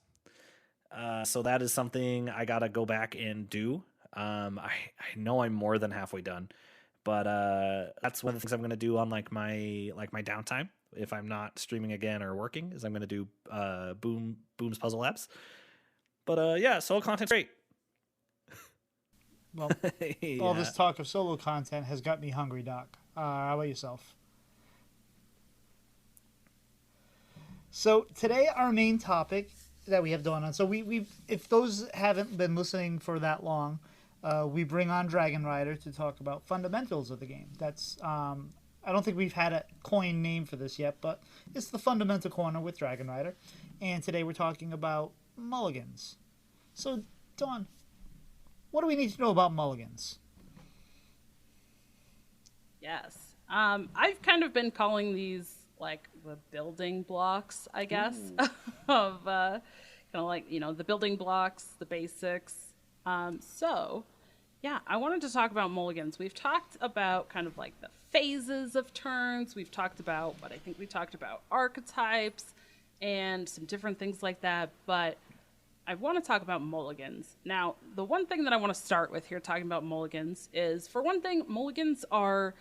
So that is something I gotta go back and do. I know I'm more than halfway done, but that's one of the things I'm gonna do on like my downtime if I'm not streaming again or working. Is I'm gonna do Boom's Puzzle Labs. But yeah, solo content's great. Well, all this talk of solo content has got me hungry, Doc. How about yourself? So today our main topic that we have going on. So we if those haven't been listening for that long, we bring on DragonRider to talk about fundamentals of the game. That's I don't think we've had a coined name for this yet, but it's the fundamental corner with DragonRider. And today we're talking about mulligans. So Dawn, what do we need to know about mulligans? Yes. I've kind of been calling these like the building blocks, I guess, of kind of like, the building blocks, the basics. So, yeah, I wanted to talk about mulligans. We've talked about kind of like the phases of turns. We've talked about archetypes and some different things like that. But I want to talk about mulligans. Now, the one thing that I want to start with here talking about mulligans is, for one thing, mulligans are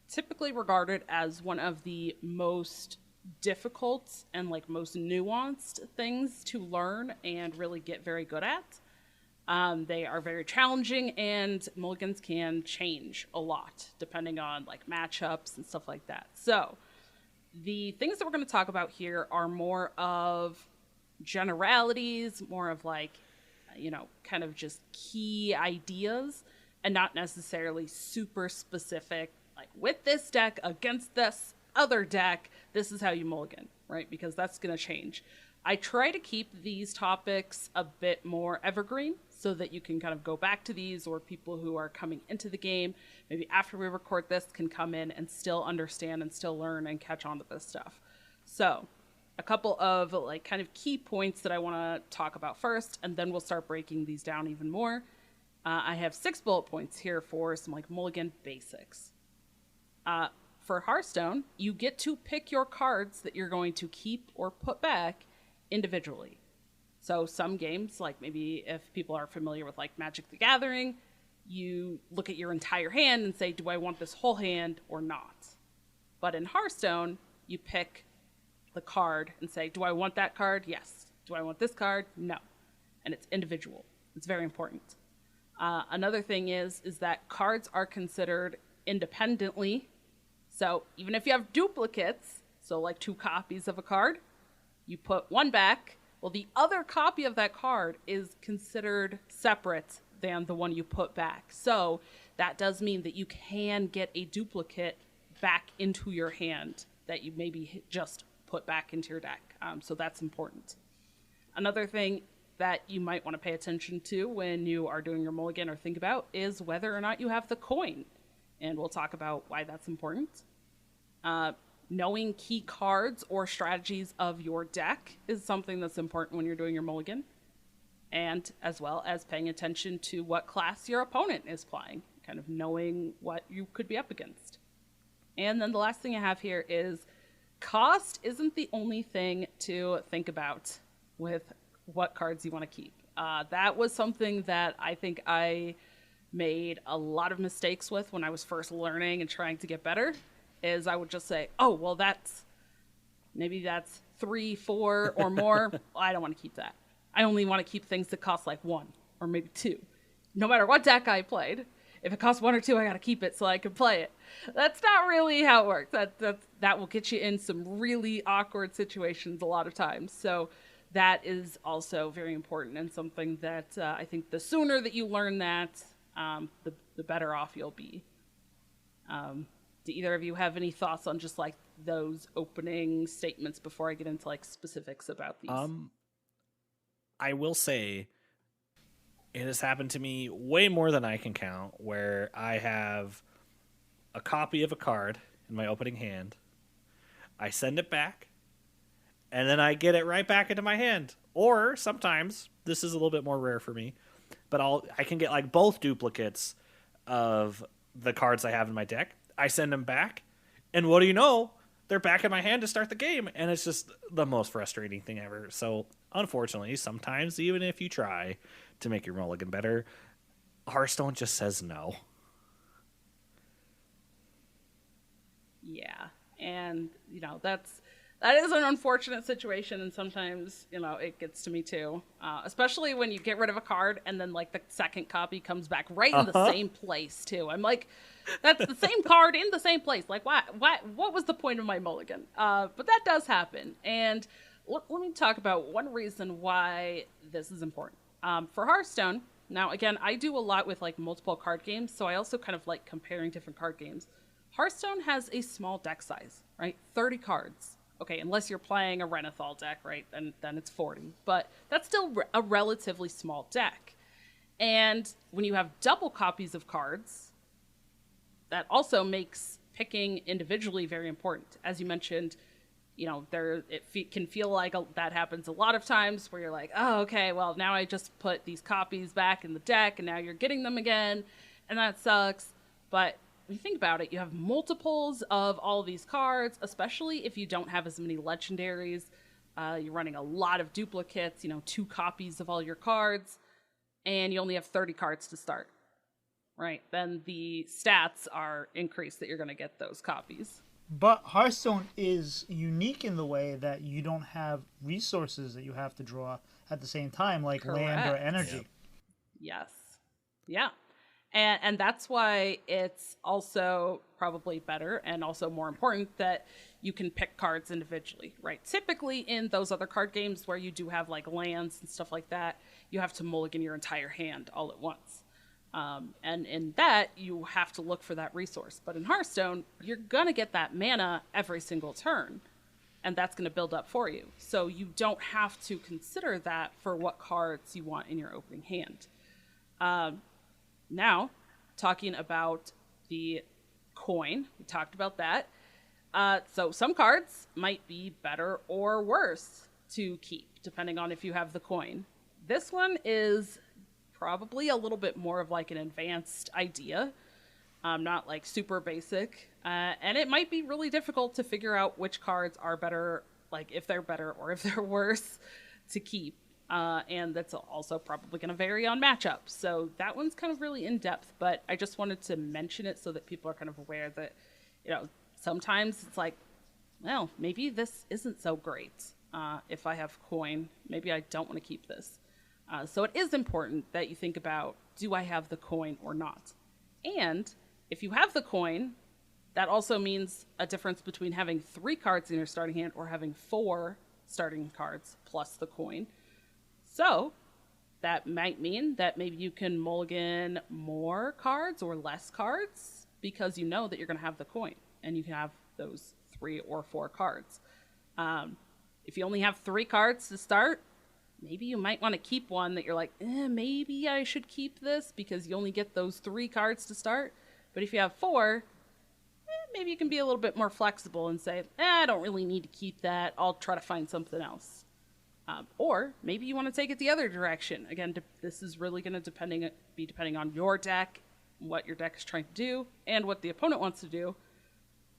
typically regarded as one of the most difficult and like most nuanced things to learn and really get very good at. They are very challenging, and mulligans can change a lot depending on like matchups and stuff like that. So the things that we're going to talk about here are more of generalities, more of like kind of just key ideas and not necessarily super specific, like with this deck against this other deck, this is how you mulligan, right? Because that's going to change. I try to keep these topics a bit more evergreen so that you can kind of go back to these, or people who are coming into the game, maybe after we record this, can come in and still understand and still learn and catch on to this stuff. So a couple of like kind of key points that I want to talk about first, and then we'll start breaking these down even more. I have 6 bullet points here for some like mulligan basics. For Hearthstone, you get to pick your cards that you're going to keep or put back individually. So some games, like maybe if people are familiar with like Magic the Gathering, you look at your entire hand and say, do I want this whole hand or not? But in Hearthstone, you pick the card and say, do I want that card? Yes. Do I want this card? No. And it's individual. It's very important. Another thing is that cards are considered independently. So even if you have duplicates, so like 2 copies of a card, you put one back. Well, the other copy of that card is considered separate than the one you put back. So that does mean that you can get a duplicate back into your hand that you maybe just put back into your deck. So that's important. Another thing that you might want to pay attention to when you are doing your mulligan or think about is whether or not you have the coin. And we'll talk about why that's important. Knowing key cards or strategies of your deck is something that's important when you're doing your mulligan. And as well as paying attention to what class your opponent is playing, kind of knowing what you could be up against. And then the last thing I have here is cost isn't the only thing to think about with what cards you want to keep. That was something that I think I made a lot of mistakes with when I was first learning and trying to get better, is I would just say, oh, well, that's 3, 4 or more. I don't want to keep that. I only want to keep things that cost like 1 or maybe 2. No matter what deck I played, if it costs 1 or 2, I got to keep it so I can play it. That's not really how it works. That will get you in some really awkward situations a lot of times. So that is also very important, and something that I think the sooner that you learn that, the better off you'll be. Do either of you have any thoughts on just like those opening statements before I get into like specifics about these? I will say it has happened to me way more than I can count, where I have a copy of a card in my opening hand. I send it back, and then I get it right back into my hand. Or sometimes, this is a little bit more rare for me, but I can get like both duplicates of the cards I have in my deck. I send them back, and what do you know? They're back in my hand to start the game, and it's just the most frustrating thing ever. So, unfortunately, sometimes even if you try to make your mulligan better, Hearthstone just says no. Yeah, and that is an unfortunate situation, and sometimes it gets to me too, especially when you get rid of a card and then like the second copy comes back right in the same place too. I'm like, that's the same card in the same place. Like, what was the point of my mulligan? But that does happen, and let me talk about one reason why this is important. For Hearthstone, now again, I do a lot with like multiple card games, so I also kind of like comparing different card games. Hearthstone has a small deck size, right? 30 cards. Okay, unless you're playing a Renathal deck, right? Then it's 40. But that's still a relatively small deck. And when you have double copies of cards, that also makes picking individually very important. As you mentioned, it can feel like that happens a lot of times where you're like, oh, okay, well, now I just put these copies back in the deck, and now you're getting them again, and that sucks. But when you think about it, you have multiples of all of these cards, especially if you don't have as many legendaries. You're running a lot of duplicates, 2 copies of all your cards, and you only have 30 cards to start, right? Then the stats are increased that you're going to get those copies. But Hearthstone is unique in the way that you don't have resources that you have to draw at the same time, like Correct. land or energy. Yes. Yeah. And that's why it's also probably better and also more important that you can pick cards individually, right? Typically in those other card games where you do have like lands and stuff like that, you have to mulligan your entire hand all at once. And in that, you have to look for that resource. But in Hearthstone, you're going to get that mana every single turn, and that's going to build up for you. So you don't have to consider that for what cards you want in your opening hand. Now, talking about the coin, we talked about that. So some cards might be better or worse to keep, depending on if you have the coin. This one is probably a little bit more of like an advanced idea, not like super basic. And it might be really difficult to figure out which cards are better, like if they're better or if they're worse to keep. And that's also probably going to vary on matchups. So that one's kind of really in depth, but I just wanted to mention it so that people are kind of aware that, you know, sometimes it's like, well, maybe this isn't so great. If I have coin, maybe I don't want to keep this. So it is important that you think about, do I have the coin or not? And if you have the coin, that also means a difference between having 3 cards in your starting hand or having 4 starting cards plus the coin. So that might mean that maybe you can mulligan more cards or less cards because you know that you're going to have the coin and you can have those 3 or 4 cards. If you only have 3 cards to start, maybe you might want to keep one that you're like, maybe I should keep this because you only get those 3 cards to start. But if you have 4, maybe you can be a little bit more flexible and say, I don't really need to keep that. I'll try to find something else. Or maybe you want to take it the other direction. Again, this is really going to be depending on your deck, what your deck is trying to do, and what the opponent wants to do.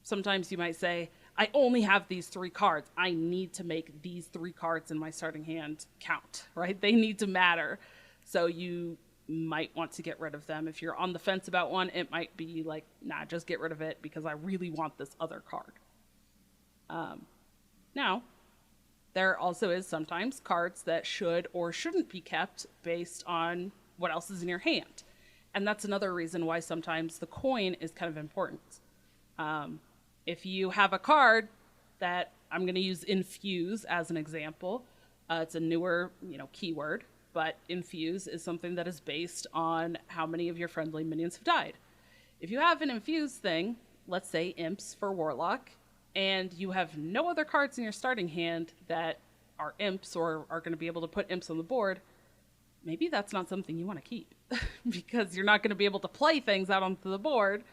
Sometimes you might say, I only have these 3 cards. I need to make these 3 cards in my starting hand count, right? They need to matter. So you might want to get rid of them. If you're on the fence about one, it might be like, nah, just get rid of it because I really want this other card. Now, there also is sometimes cards that should or shouldn't be kept based on what else is in your hand. And that's another reason why sometimes the coin is kind of important. If you have a card that I'm going to use infuse as an example, it's a newer, keyword, but infuse is something that is based on how many of your friendly minions have died. If you have an infuse thing, let's say imps for warlock, and you have no other cards in your starting hand that are imps or are going to be able to put imps on the board, maybe that's not something you want to keep because you're not going to be able to play things out onto the board.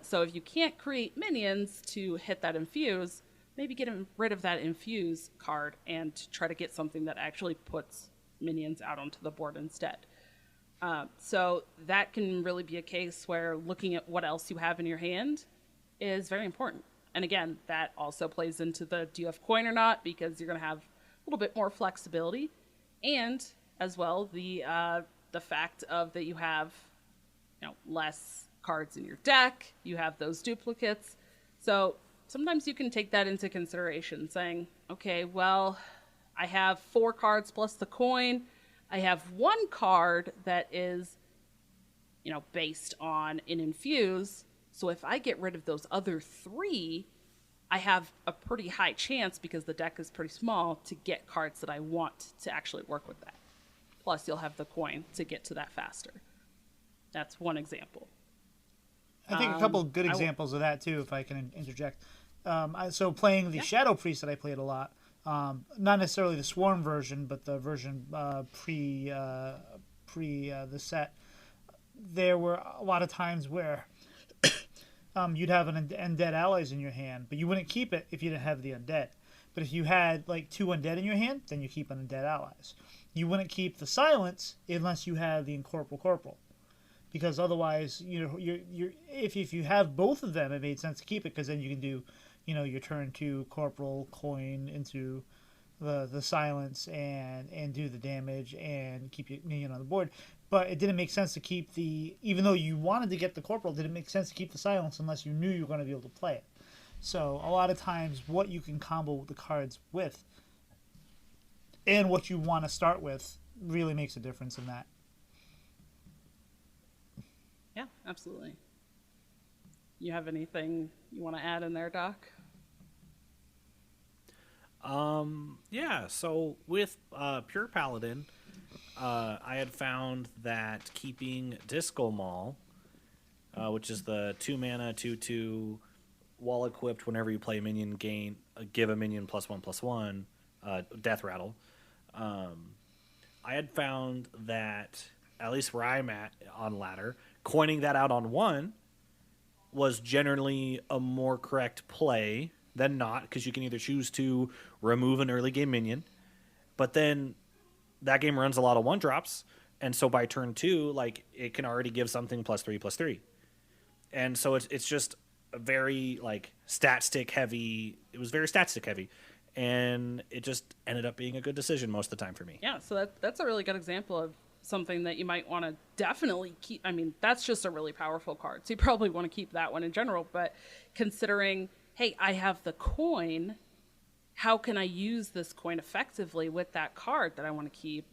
So if you can't create minions to hit that infuse, maybe get rid of that infuse card and try to get something that actually puts minions out onto the board instead. So that can really be a case where looking at what else you have in your hand is very important. And again, that also plays into the do you have coin or not, because you're going to have a little bit more flexibility. And as well, the fact of that you have less cards in your deck, you have those duplicates. So sometimes you can take that into consideration, saying, okay, well, I have 4 cards plus the coin. I have 1 card that is, based on an infuse. So if I get rid of those other 3, I have a pretty high chance, because the deck is pretty small, to get cards that I want to actually work with that. Plus, you'll have the coin to get to that faster. That's one example. I think a couple of good examples of that, too, if I can interject. So playing the Shadow Priest that I played a lot, not necessarily the Swarm version, but the version pre the set, there were a lot of times where you'd have an undead allies in your hand, but you wouldn't keep it if you didn't have the undead. But if you had like 2 undead in your hand, then you keep undead allies. You wouldn't keep the silence unless you have the incorporeal corporal, because otherwise, if you have both of them, it made sense to keep it, because then you can do, your turn 2 corporal coin into the silence and do the damage and keep your minion on the board. But it didn't make sense to keep even though you wanted to get the corporal, it didn't make sense to keep the silence unless you knew you were going to be able to play it. So a lot of times what you can combo the cards with and what you want to start with really makes a difference in that. Yeah, absolutely. You have anything you want to add in there, Doc? Yeah, so with Pure Paladin, I had found that keeping Disco Maul, which is the 2 mana, 2/2, wall equipped whenever you play a minion, give a minion +1/+1, death rattle. I had found that, at least where I'm at on ladder, coining that out on 1 was generally a more correct play than not, because you can either choose to remove an early game minion, but then that game runs a lot of 1-drops, and so by turn 2, like, it can already give something +3/+3. And so it's just a very, like, stat stick heavy. It was very stat stick heavy, and it just ended up being a good decision most of the time for me. Yeah, so that's a really good example of something that you might want to definitely keep. I mean, that's just a really powerful card, so you probably want to keep that one in general. But considering, hey, I have the coin, how can I use this coin effectively with that card that I want to keep?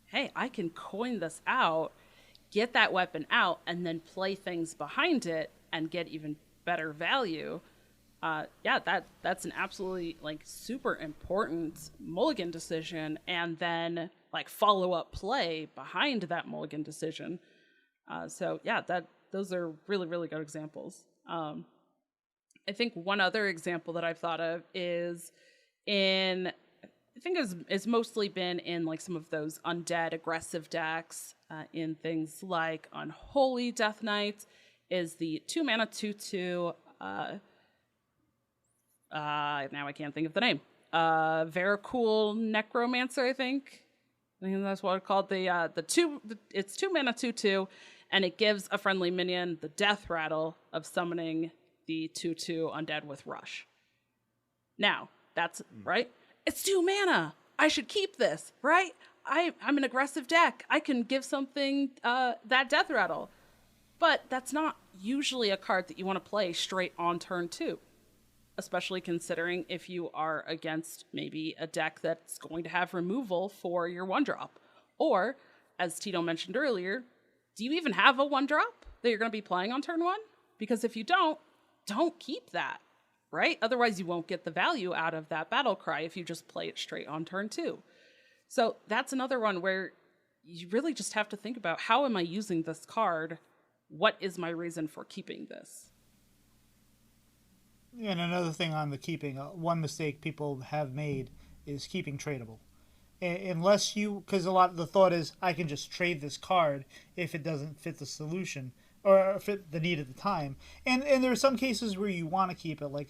Hey, I can coin this out, get that weapon out, and then play things behind it and get even better value. That's an absolutely, like, super important mulligan decision, and then, like, follow-up play behind that mulligan decision. Those are really, really good examples. I think one other example that I've thought of is it's mostly been in, like, some of those undead aggressive decks, in things like Unholy Death Knight is the 2 mana 2/2, now I can't think of the name. Vericool Necromancer, I think that's what it's called. It's 2 mana 2/2, and it gives a friendly minion the death rattle of summoning the 2/2 undead with rush. Now, that's right. It's 2 mana. I should keep this, right? I'm an aggressive deck. I can give something that death rattle. But that's not usually a card that you want to play straight on turn 2, especially considering if you are against maybe a deck that's going to have removal for your 1-drop. Or, as Tito mentioned earlier, do you even have a 1-drop that you're going to be playing on turn 1? Because if you don't keep that, right? Otherwise, you won't get the value out of that battle cry if you just play it straight on turn 2. So that's another one where you really just have to think about, how am I using this card? What is my reason for keeping this? And another thing on the keeping, one mistake people have made is keeping tradable. Unless because a lot of the thought is, I can just trade this card if it doesn't fit the solution or fit the need at the time. And there are some cases where you want to keep it, like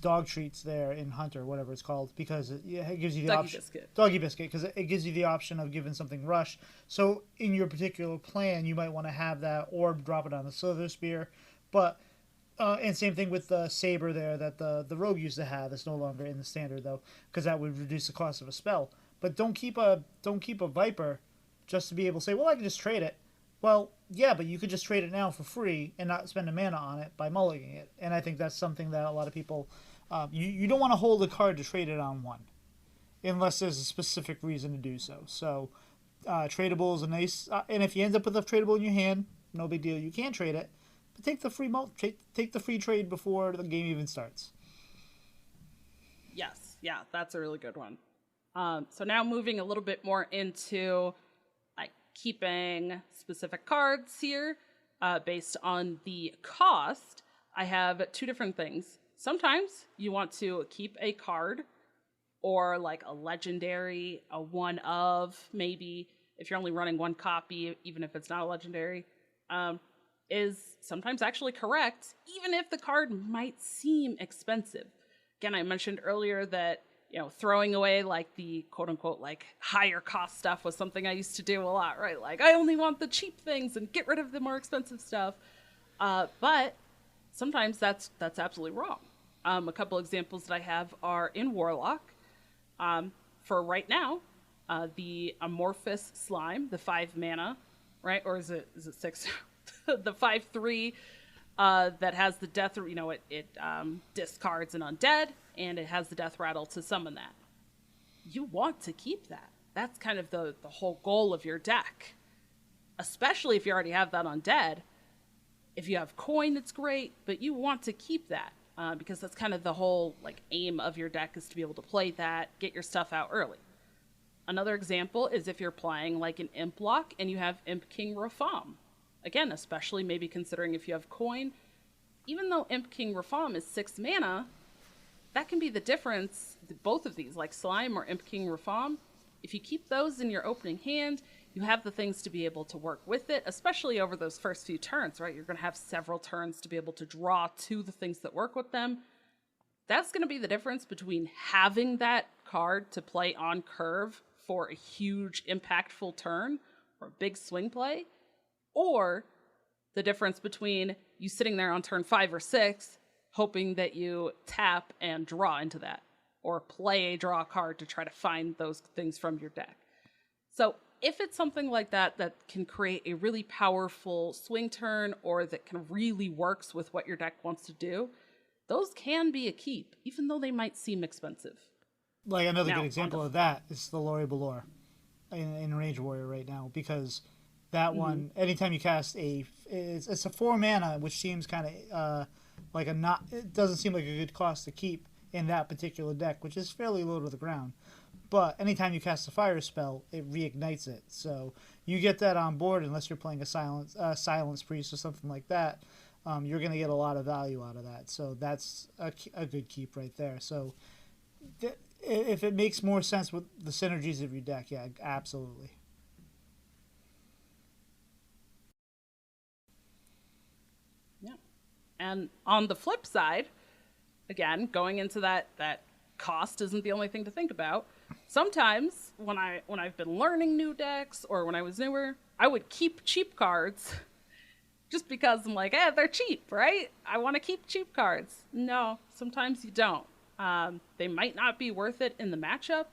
dog treats there in Hunter, whatever it's called, because it gives you the option. Doggy biscuit, because it gives you the option of giving something rush. So in your particular plan, you might want to have that or drop it on the Silver Spear. But and same thing with the saber there that the rogue used to have. It's no longer in the standard though, because that would reduce the cost of a spell. But don't keep a Viper just to be able to say, well, I can just trade it. Well, yeah, but you could just trade it now for free and not spend a mana on it by mulliganing it. And I think that's something that a lot of people, you don't want to hold a card to trade it on 1, unless there's a specific reason to do so. So tradable is a nice, and if you end up with a tradable in your hand, no big deal. You can trade it, but take the free trade before the game even starts. Yes, yeah, that's a really good one. So now moving a little bit more into keeping specific cards here based on the cost. I have 2 different things. Sometimes you want to keep a card or like a legendary, a one of, maybe if you're only running 1 copy, even if it's not a legendary, is sometimes actually correct, even if the card might seem expensive. Again, I mentioned earlier that throwing away like the quote unquote like higher cost stuff was something I used to do a lot, right? Like, I only want the cheap things and get rid of the more expensive stuff. But sometimes that's absolutely wrong. A couple examples that I have are in Warlock. For right now, the Amorphous Slime, the 5 mana, right? Or is it 6? The 5/3 that has the death, it discards an undead, and it has the death rattle to summon that. You want to keep that. That's kind of the whole goal of your deck. especially if you already have that undead. If you have coin, it's great, but you want to keep that because that's kind of the whole like aim of your deck is to be able to play that, get your stuff out early. Another example is if you're playing like an Imp block and you have Imp King Rafam. Again, especially maybe considering if you have coin, even though Imp King Rafam is 6 mana, that can be the difference. Both of these, like Slime or Imp King Rafam, if you keep those in your opening hand, you have the things to be able to work with it, especially over those first few turns, right? You're going to have several turns to be able to draw to the things that work with them. That's going to be the difference between having that card to play on curve for a huge impactful turn or a big swing play, or the difference between you sitting there on turn 5 or 6 hoping that you tap and draw into that, or play a draw card to try to find those things from your deck. So if it's something like that that can create a really powerful swing turn or that can really works with what your deck wants to do, those can be a keep, even though they might seem expensive. Like another good example of that is the Lori Balor in Rage Warrior right now, because that one, anytime you cast it's a 4 mana, which seems kind of like it doesn't seem like a good cost to keep in that particular deck, which is fairly low to the ground. But anytime you cast a fire spell, it reignites it. So you get that on board, unless you're playing a silence priest or something like that. You're going to get a lot of value out of that. So that's a good keep right there. So if it makes more sense with the synergies of your deck, yeah, absolutely. Yeah. And on the flip side, again, going into that cost isn't the only thing to think about. Sometimes when I've been learning new decks or when I was newer, I would keep cheap cards just because I'm like, they're cheap, right? I want to keep cheap cards. No, sometimes you don't. They might not be worth it in the matchup,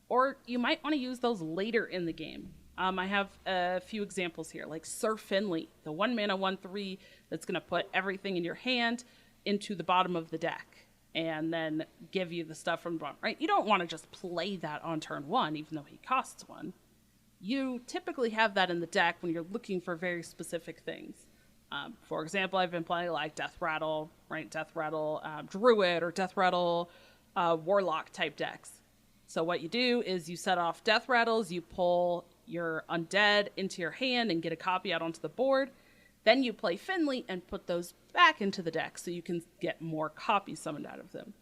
or you might want to use those later in the game. I have a few examples here, like Sir Finley, the 1 mana 1/3 that's going to put everything in your hand into the bottom of the deck and then give you the stuff from the bottom, right? You don't want to just play that on turn 1, even though he costs 1. You typically have that in the deck when you're looking for very specific things. For example, I've been playing like Death Rattle, right? Death Rattle Druid or Death Rattle Warlock type decks. So what you do is you set off Death Rattles, you pull your undead into your hand and get a copy out onto the board. Then you play Finley and put those back into the deck so you can get more copies summoned out of them.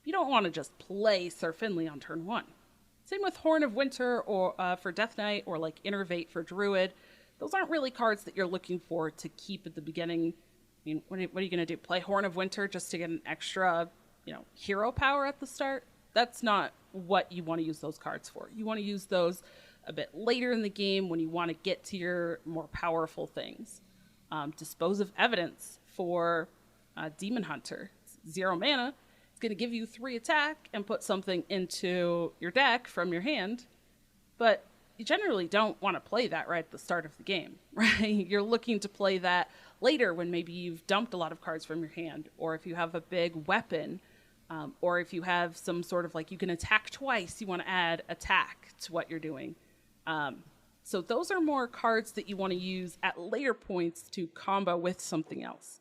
You don't want to just play Sir Finley on turn 1. Same with Horn of Winter or for Death Knight, or like Innervate for Druid. Those aren't really cards that you're looking for to keep at the beginning. I mean, what are you going to do? Play Horn of Winter just to get an extra, hero power at the start? That's not what you want to use those cards for. You want to use those a bit later in the game when you want to get to your more powerful things. Dispose of Evidence for Demon Hunter. It's 0 mana. It's going to give you 3 attack and put something into your deck from your hand. But you generally don't want to play that right at the start of the game, right? You're looking to play that later when maybe you've dumped a lot of cards from your hand, or if you have a big weapon, or if you have some sort of like you can attack twice, you want to add attack to what you're doing. So those are more cards that you want to use at later points to combo with something else.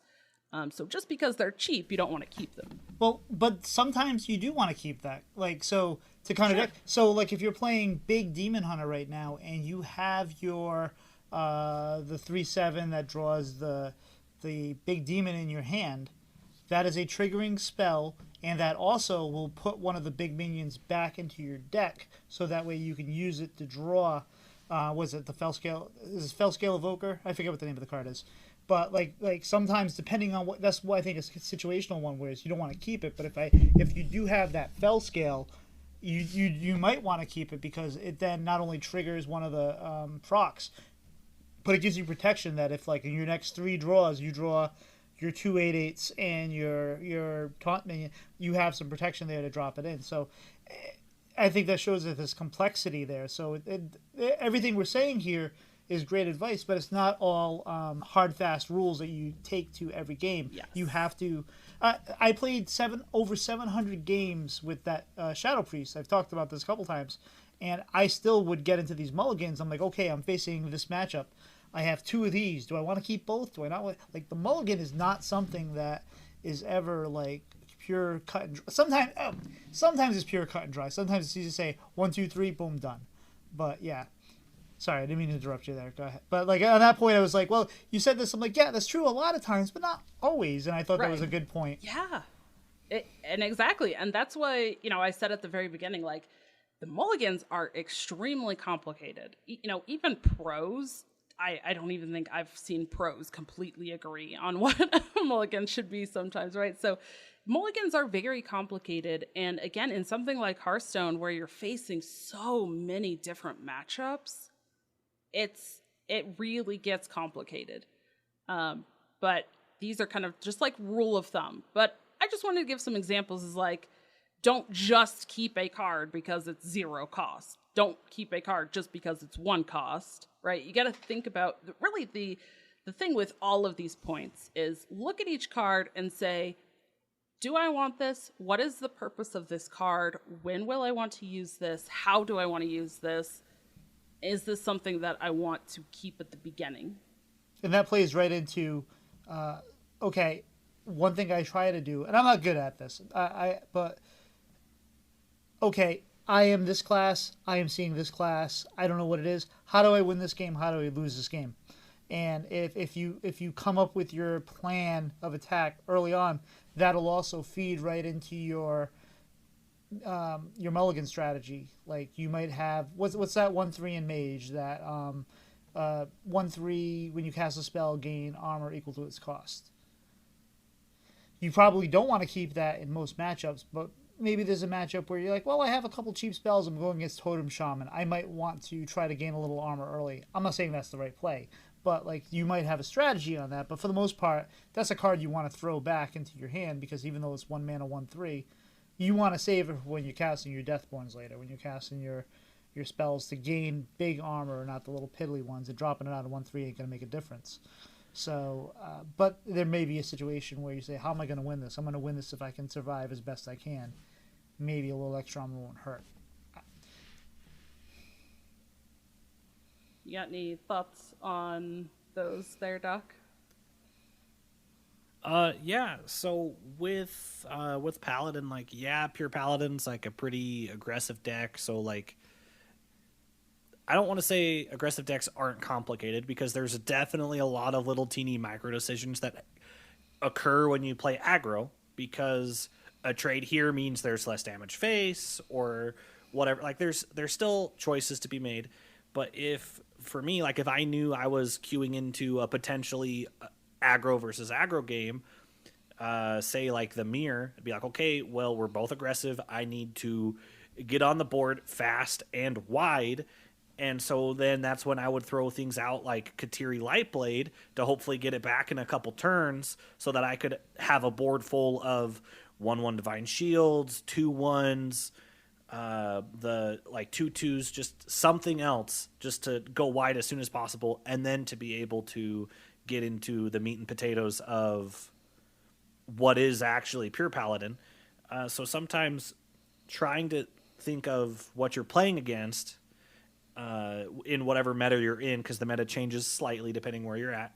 So just because they're cheap, you don't want to keep them. Well, but sometimes you do want to keep that. Like, so to kind of... So, like, if you're playing Big Demon Hunter right now and you have your... the 3/7 that draws the big demon in your hand, that is a triggering spell, and that also will put one of the big minions back into your deck, so that way you can use it to draw... was it the Fellscale? Is it Fellscale Evoker? I forget what the name of the card is. But like sometimes, depending on what, that's why I think it's a situational one, whereas you don't want to keep it. But if you do have that Fellscale, you might want to keep it, because it then not only triggers one of the procs, but it gives you protection that if like in your next 3 draws you draw your 2 8/8s and your taunt minion, you have some protection there to drop it in. So I think that shows that there's complexity there. So everything we're saying here is great advice, but it's not all hard, fast rules that you take to every game. Yes. You have to... I played over 700 games with that Shadow Priest. I've talked about this a couple times, and I still would get into these mulligans. I'm like, okay, I'm facing this matchup. I have 2 of these. Do I want to keep both? Do I not want... Like, the mulligan is not something that is ever, like, pure cut and dry. Sometimes it's pure cut and dry. Sometimes it's easy to say 1, 2, 3, boom, done. But, yeah. Sorry, I didn't mean to interrupt you there. Go ahead. But, like, on that point, I was like, well, you said this. I'm like, yeah, that's true a lot of times, but not always. And I thought that was a good point. Yeah. And exactly. And that's why, I said at the very beginning, like, the mulligans are extremely complicated. Even pros, I don't even think I've seen pros completely agree on what a mulligan should be sometimes, right? So mulligans are very complicated. And again, in something like Hearthstone, where you're facing so many different matchups, it really gets complicated. But these are kind of just like rule of thumb. But I just wanted to give some examples is like, don't just keep a card because it's 0 cost. Don't keep a card just because it's 1 cost, right? You got to think about really the thing with all of these points is look at each card and say, do I want this? What is the purpose of this card? When will I want to use this? How do I want to use this? Is this something that I want to keep at the beginning? And that plays right into, okay, one thing I try to do, and I'm not good at this, but okay, I am this class, I am seeing this class, I don't know what it is. How do I win this game? How do I lose this game? And if you come up with your plan of attack early on, that'll also feed right into your mulligan strategy. Like you might have what's that 1/3 in mage that 1/3 when you cast a spell gain armor equal to its cost. You probably don't want to keep that in most matchups, but maybe there's a matchup where you're like, well, I have a couple cheap spells. I'm going against Totem Shaman. I might want to try to gain a little armor early. I'm not saying that's the right play, but like you might have a strategy on that. But for the most part, that's a card you want to throw back into your hand because even though it's 1 mana 1/3, you want to save it for when you're casting your Deathborns later, when you're casting your spells to gain big armor, not the little piddly ones. And dropping it out of 1/3 ain't going to make a difference. So, but there may be a situation where you say, how am I going to win this? I'm going to win this if I can survive as best I can. Maybe a little extra armor won't hurt. You got any thoughts on those there, Doc? Yeah. So with Paladin, like, yeah, pure Paladin's like a pretty aggressive deck. So like, I don't want to say aggressive decks aren't complicated because there's definitely a lot of little teeny micro decisions that occur when you play aggro because a trade here means there's less damage face or whatever. Like there's still choices to be made. But if I knew I was queuing into a potentially aggro versus aggro game, say like the mirror, I'd be like, okay, well, we're both aggressive. I need to get on the board fast and wide. And so then that's when I would throw things out like Katiri Lightblade to hopefully get it back in a couple turns so that I could have a board full of 1/1 Divine Shields, 2/1s, the like 2/2s, just something else just to go wide as soon as possible and then to be able to get into the meat and potatoes of what is actually pure Paladin. So sometimes trying to think of what you're playing against in whatever meta you're in, because the meta changes slightly depending where you're at,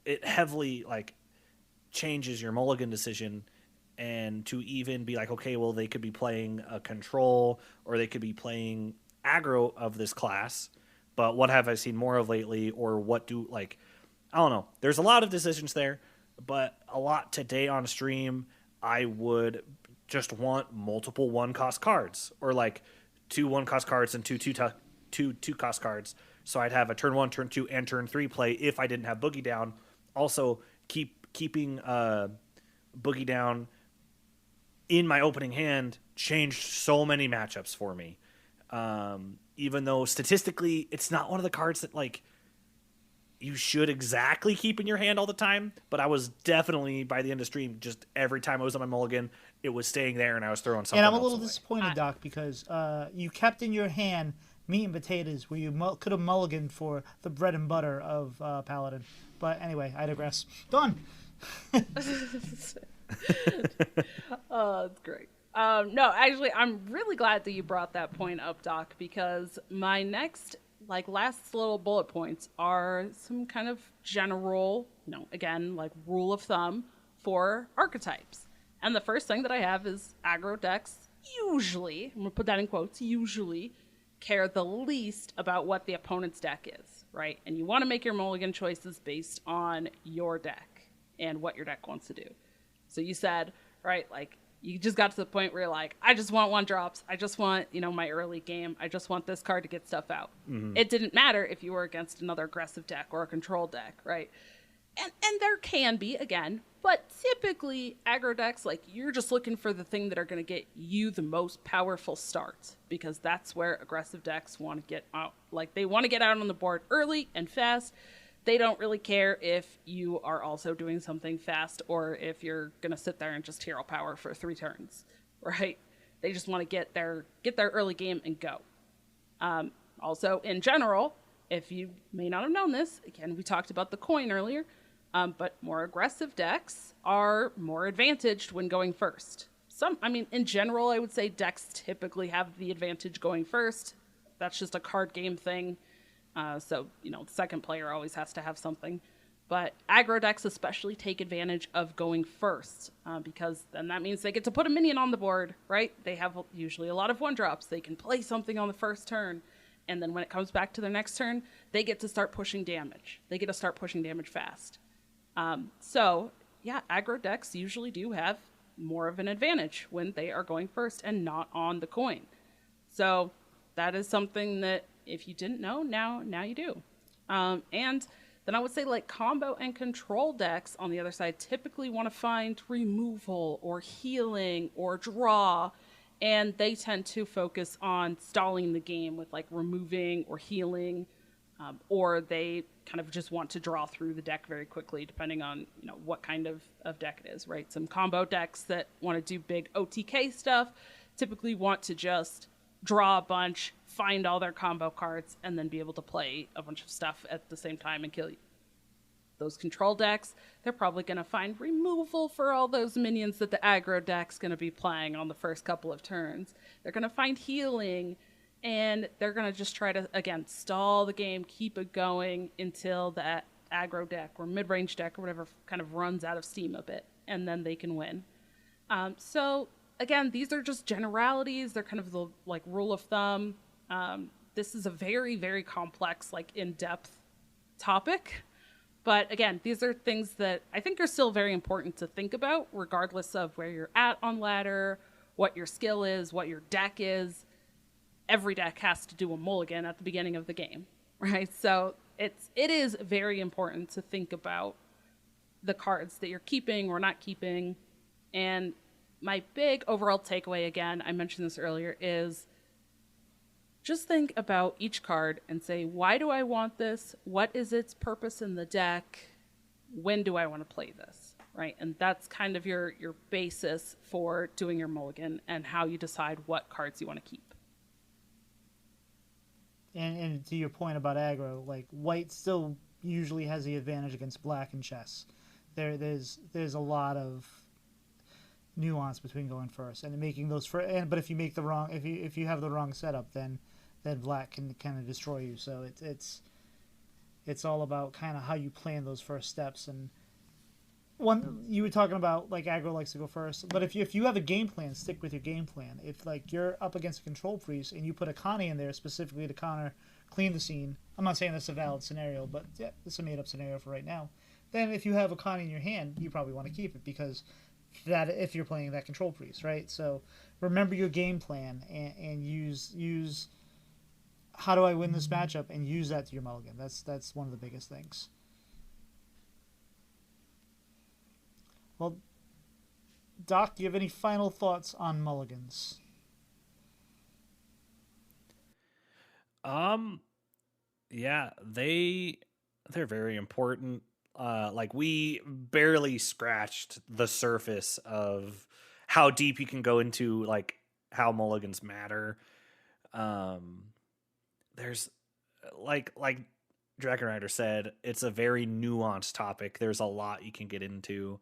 it heavily like changes your mulligan decision. And to even be like, okay, well, they could be playing a control or they could be playing aggro of this class, but what have I seen more of lately? Or what do, like, I don't know. There's a lot of decisions there, but a lot today on stream, I would just want multiple 1-cost cards or like 2 1-cost cards and two 2-cost cards. So I'd have a turn 1, turn 2, and turn 3 play if I didn't have Boogie Down. Also, keeping Boogie Down in my opening hand changed so many matchups for me. Even though statistically, it's not one of the cards that like you should exactly keep in your hand all the time. But I was definitely, by the end of stream, just every time I was on my mulligan, it was staying there and I was throwing something. And I'm a little away. disappointed, Doc, because you kept in your hand meat and potatoes where you could have mulliganed for the bread and butter of Paladin. But anyway, I digress. Done. Oh, that's great. No, actually, I'm really glad that you brought that point up, Doc, because my next like last little bullet points are some kind of general, again, like rule of thumb for archetypes. And the first thing that I have is aggro decks usually, I'm going to put that in quotes, usually care the least about what the opponent's deck is, right? And you want to make your mulligan choices based on your deck and what your deck wants to do. So you said, right, like you just got to the point where you're like, I just want 1-drops. I just want, my early game. I just want this card to get stuff out. Mm-hmm. It didn't matter if you were against another aggressive deck or a control deck, right? And there can be, again, but typically aggro decks, like you're just looking for the thing that are going to get you the most powerful starts, because that's where aggressive decks want to get out. Like they want to get out on the board early and fast. They don't really care if you are also doing something fast or if you're going to sit there and just hero power for 3 turns, right? They just want to get their early game and go. Also, in general, if you may not have known this, again, we talked about the coin earlier, but more aggressive decks are more advantaged when going first. In general, I would say decks typically have the advantage going first. That's just a card game thing. So, the second player always has to have something. But aggro decks especially take advantage of going first, because then that means they get to put a minion on the board, right? They have usually a lot of 1-drops. They can play something on the first turn. And then when it comes back to their next turn, they get to start pushing damage. They get to start pushing damage fast. So, aggro decks usually do have more of an advantage when they are going first and not on the coin. So that is something that if you didn't know, now you do. And then I would say like combo and control decks on the other side typically want to find removal or healing or draw, and they tend to focus on stalling the game with like removing or healing, or they kind of just want to draw through the deck very quickly depending on what kind of deck it is, right? Some combo decks that want to do big OTK stuff typically want to just draw a bunch, find all their combo cards, and then be able to play a bunch of stuff at the same time and kill you. Those control decks, they're probably going to find removal for all those minions that the aggro deck's going to be playing on the first couple of turns. They're going to find healing, and they're going to just try to, again, stall the game, keep it going until that aggro deck or mid-range deck or whatever kind of runs out of steam a bit, and then they can win. So again, these are just generalities. They're kind of the like rule of thumb. This is a very, very complex, like in-depth topic. But again, these are things that I think are still very important to think about, regardless of where you're at on ladder, what your skill is, what your deck is. Every deck has to do a mulligan at the beginning of the game, right? So it is very important to think about the cards that you're keeping or not keeping. And my big overall takeaway, again, I mentioned this earlier, is just think about each card and say, why do I want this? What is its purpose in the deck? When do I want to play this? Right? And that's kind of your basis for doing your mulligan and how you decide what cards you want to keep. And to your point about aggro, like white still usually has the advantage against black in chess. There's a lot of nuance between going first and making those but if you make the wrong, if you have the wrong setup, then black can kind of destroy you. So it's all about kind of how you plan those first steps. And one, you were talking about like aggro likes to go first, but if you have a game plan, stick with your game plan. If like you're up against a control priest and you put a Connie in there specifically to counter clean the scene, I'm not saying that's a valid scenario, but yeah, it's a made up scenario for right now. Then if you have a Connie in your hand, you probably want to keep it, because that if you're playing that control priest, right? So remember your game plan and use how do I win this matchup, and use that to your mulligan. That's one of the biggest things. Well, Doc, do you have any final thoughts on mulligans? Yeah, they're very important. Like we barely scratched the surface of how deep you can go into like how mulligans matter. There's like DragonRider said, it's a very nuanced topic. There's a lot you can get into.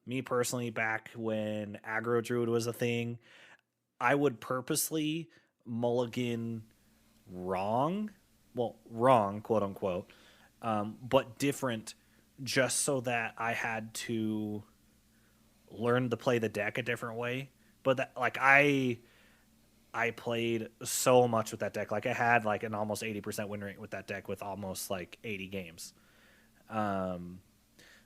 Me personally, back when aggro druid was a thing, I would purposely mulligan wrong, well, wrong, quote unquote, but different, just so that I had to learn to play the deck a different way. But that, like, I played so much with that deck. Like, I had like an almost 80% win rate with that deck with almost like 80 games.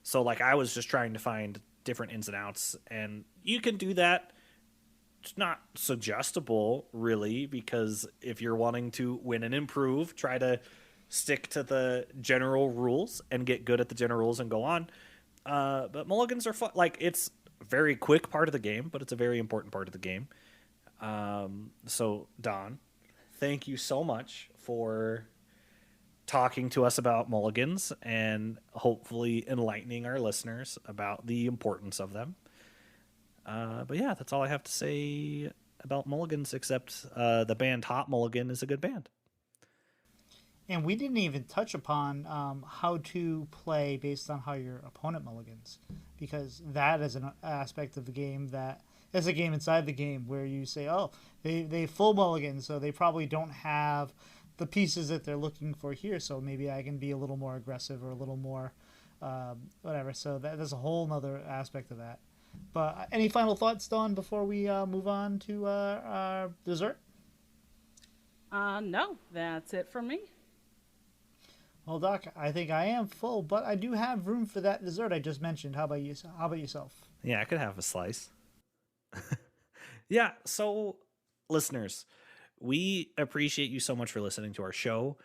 So like I was just trying to find different ins and outs, and you can do that. It's not suggestible really, because if you're wanting to win and improve, try to stick to the general rules and get good at the general rules and go on. But mulligans are fun. Like, it's a very quick part of the game, but it's a very important part of the game. So Don, thank you so much for talking to us about mulligans and hopefully enlightening our listeners about the importance of them. But yeah, that's all I have to say about mulligans, except the band Hot Mulligan is a good band. And we didn't even touch upon how to play based on how your opponent mulligans, because that is an aspect of the game that is a game inside the game where you say, oh, they full mulligan, so they probably don't have the pieces that they're looking for here, so maybe I can be a little more aggressive or a little more whatever. So there's a whole nother aspect of that. But any final thoughts, Dawn, before we move on to our dessert? No, that's it from me. Well, Doc, I think I am full, but I do have room for that dessert I just mentioned. How about you? How about yourself? Yeah, I could have a slice. Yeah, so listeners, we appreciate you so much for listening to our show.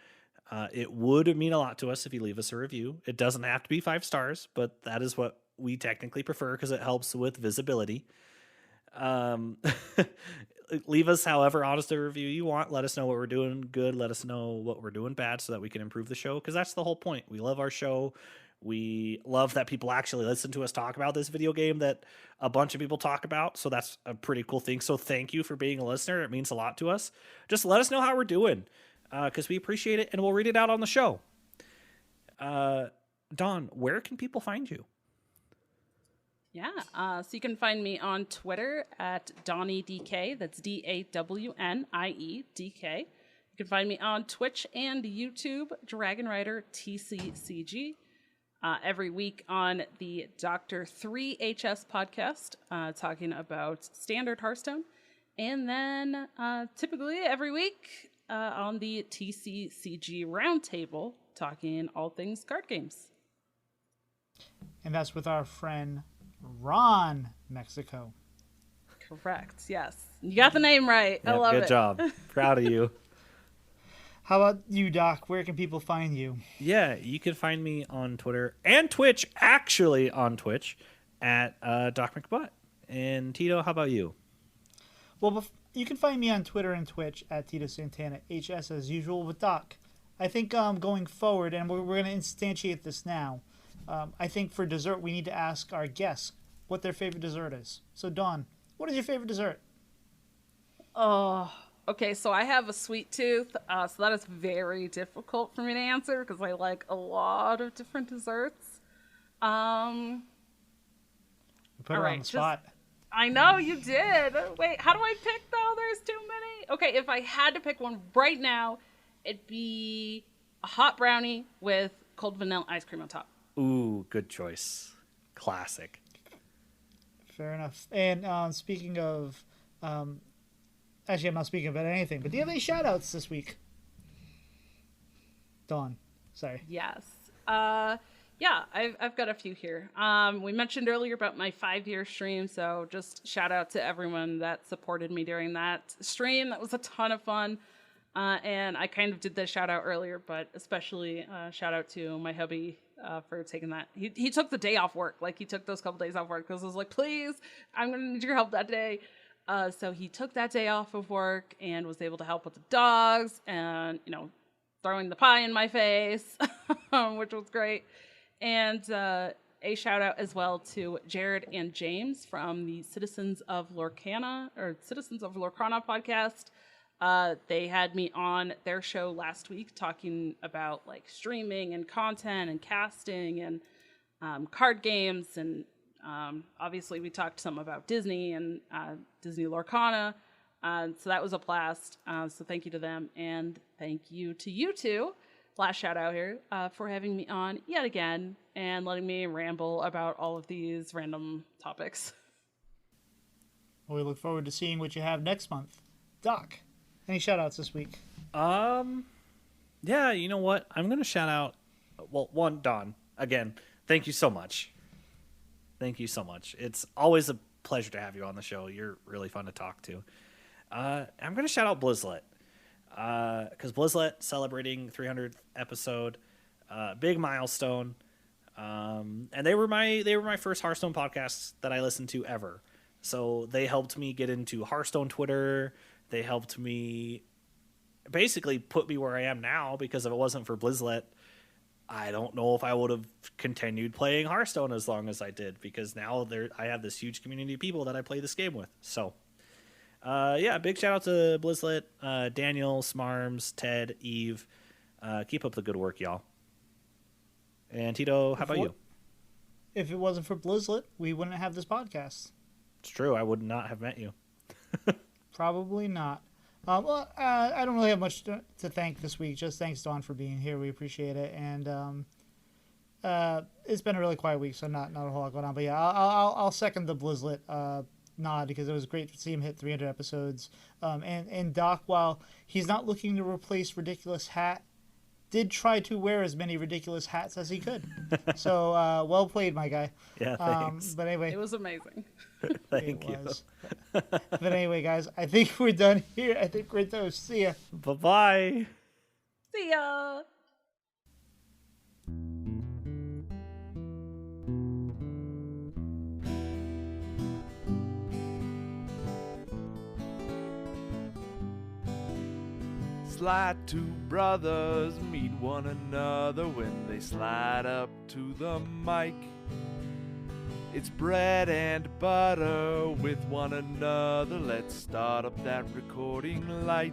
It would mean a lot to us if you leave us a review. It doesn't have to be 5 stars, but that is what we technically prefer because it helps with visibility. Leave us however honest a review you want. Let us know what we're doing good. Let us know what we're doing bad so that we can improve the show, because that's the whole point. We love our show. We love that people actually listen to us talk about this video game that a bunch of people talk about. So that's a pretty cool thing. So thank you for being a listener. It means a lot to us. Just let us know how we're doing, because we appreciate it, and we'll read it out on the show. Dawn, where can people find you? Yeah, so you can find me on Twitter at DawnieDK. That's DawnieDK. You can find me on Twitch and YouTube, DragonRider TCCG. Every week on the Dr. 3HS podcast, talking about standard Hearthstone. And then typically every week on the TCCG Roundtable, talking all things card games. And that's with our friend Ron, Mexico. Correct, yes. You got the name right. Yep, I love it. Good job. Proud of you. How about you, Doc? Where can people find you? Yeah, you can find me on Twitter and Twitch, actually on Twitch, at Doc McButt. And Tito, how about you? Well, you can find me on Twitter and Twitch at Tito Santana HS as usual with Doc. I think going forward, and we're going to instantiate this now, I think for dessert we need to ask our guests what their favorite dessert is. So, Dawn, what is your favorite dessert? Oh, okay, so I have a sweet tooth, so that is very difficult for me to answer because I like a lot of different desserts. You put her on the spot. I know you did. Wait, how do I pick though? There's too many. Okay, if I had to pick one right now, it'd be a hot brownie with cold vanilla ice cream on top. Ooh, good choice. Classic. Fair enough. And speaking of, actually, I'm not speaking about anything, but do you have any shout-outs this week? Dawn, sorry. Yes. Yeah, I've got a few here. We mentioned earlier about my 5-year stream, so just shout out to everyone that supported me during that stream. That was a ton of fun. And I kind of did the shout out earlier, but especially shout out to my hubby for taking that. He took the day off work. Like, he took those couple days off work because I was like, please, I'm going to need your help that day. So he took that day off of work and was able to help with the dogs and, throwing the pie in my face, which was great. And a shout out as well to Jared and James from the Citizens of Lorcana podcast. They had me on their show last week talking about like streaming and content and casting and card games. And obviously we talked some about Disney and Disney Lorcana. So that was a blast. So thank you to them, and thank you to you two. Last shout out here for having me on yet again and letting me ramble about all of these random topics. Well, we look forward to seeing what you have next month. Doc, any shout outs this week? Yeah, you know what? I'm going to shout out, well, one, Don. Again, thank you so much. Thank you so much. It's always a pleasure to have you on the show. You're really fun to talk to. I'm going to shout out Blizzlet. Because Blizzlet celebrating 300th episode, big milestone, and they were my first Hearthstone podcasts that I listened to ever. So they helped me get into Hearthstone Twitter. They helped me basically put me where I am now. Because if it wasn't for Blizzlet, I don't know if I would have continued playing Hearthstone as long as I did. Because now I have this huge community of people that I play this game with. So. Yeah, big shout out to Blizzlet, Daniel, Smarms, Ted, Eve. Keep up the good work, y'all. And Tito, how about you? If it wasn't for Blizzlet, we wouldn't have this podcast. It's true. I would not have met you. Probably not. I don't really have much to thank this week. Just thanks, Dawn, for being here. We appreciate it. And it's been a really quiet week, so not a whole lot going on. But yeah, I'll second the Blizzlet nod, because it was great to see him hit 300 episodes. And Doc, while he's not looking to replace Ridiculous Hat, did try to wear as many ridiculous hats as he could. So well played, my guy. Yeah, thanks. But anyway, It was amazing. Thank it you. was. But anyway, guys, I think we're done here. I think we're done. See ya. Bye-bye. See ya! Slide two brothers meet one another when they slide up to the mic. It's bread and butter with one another. Let's start up that recording light.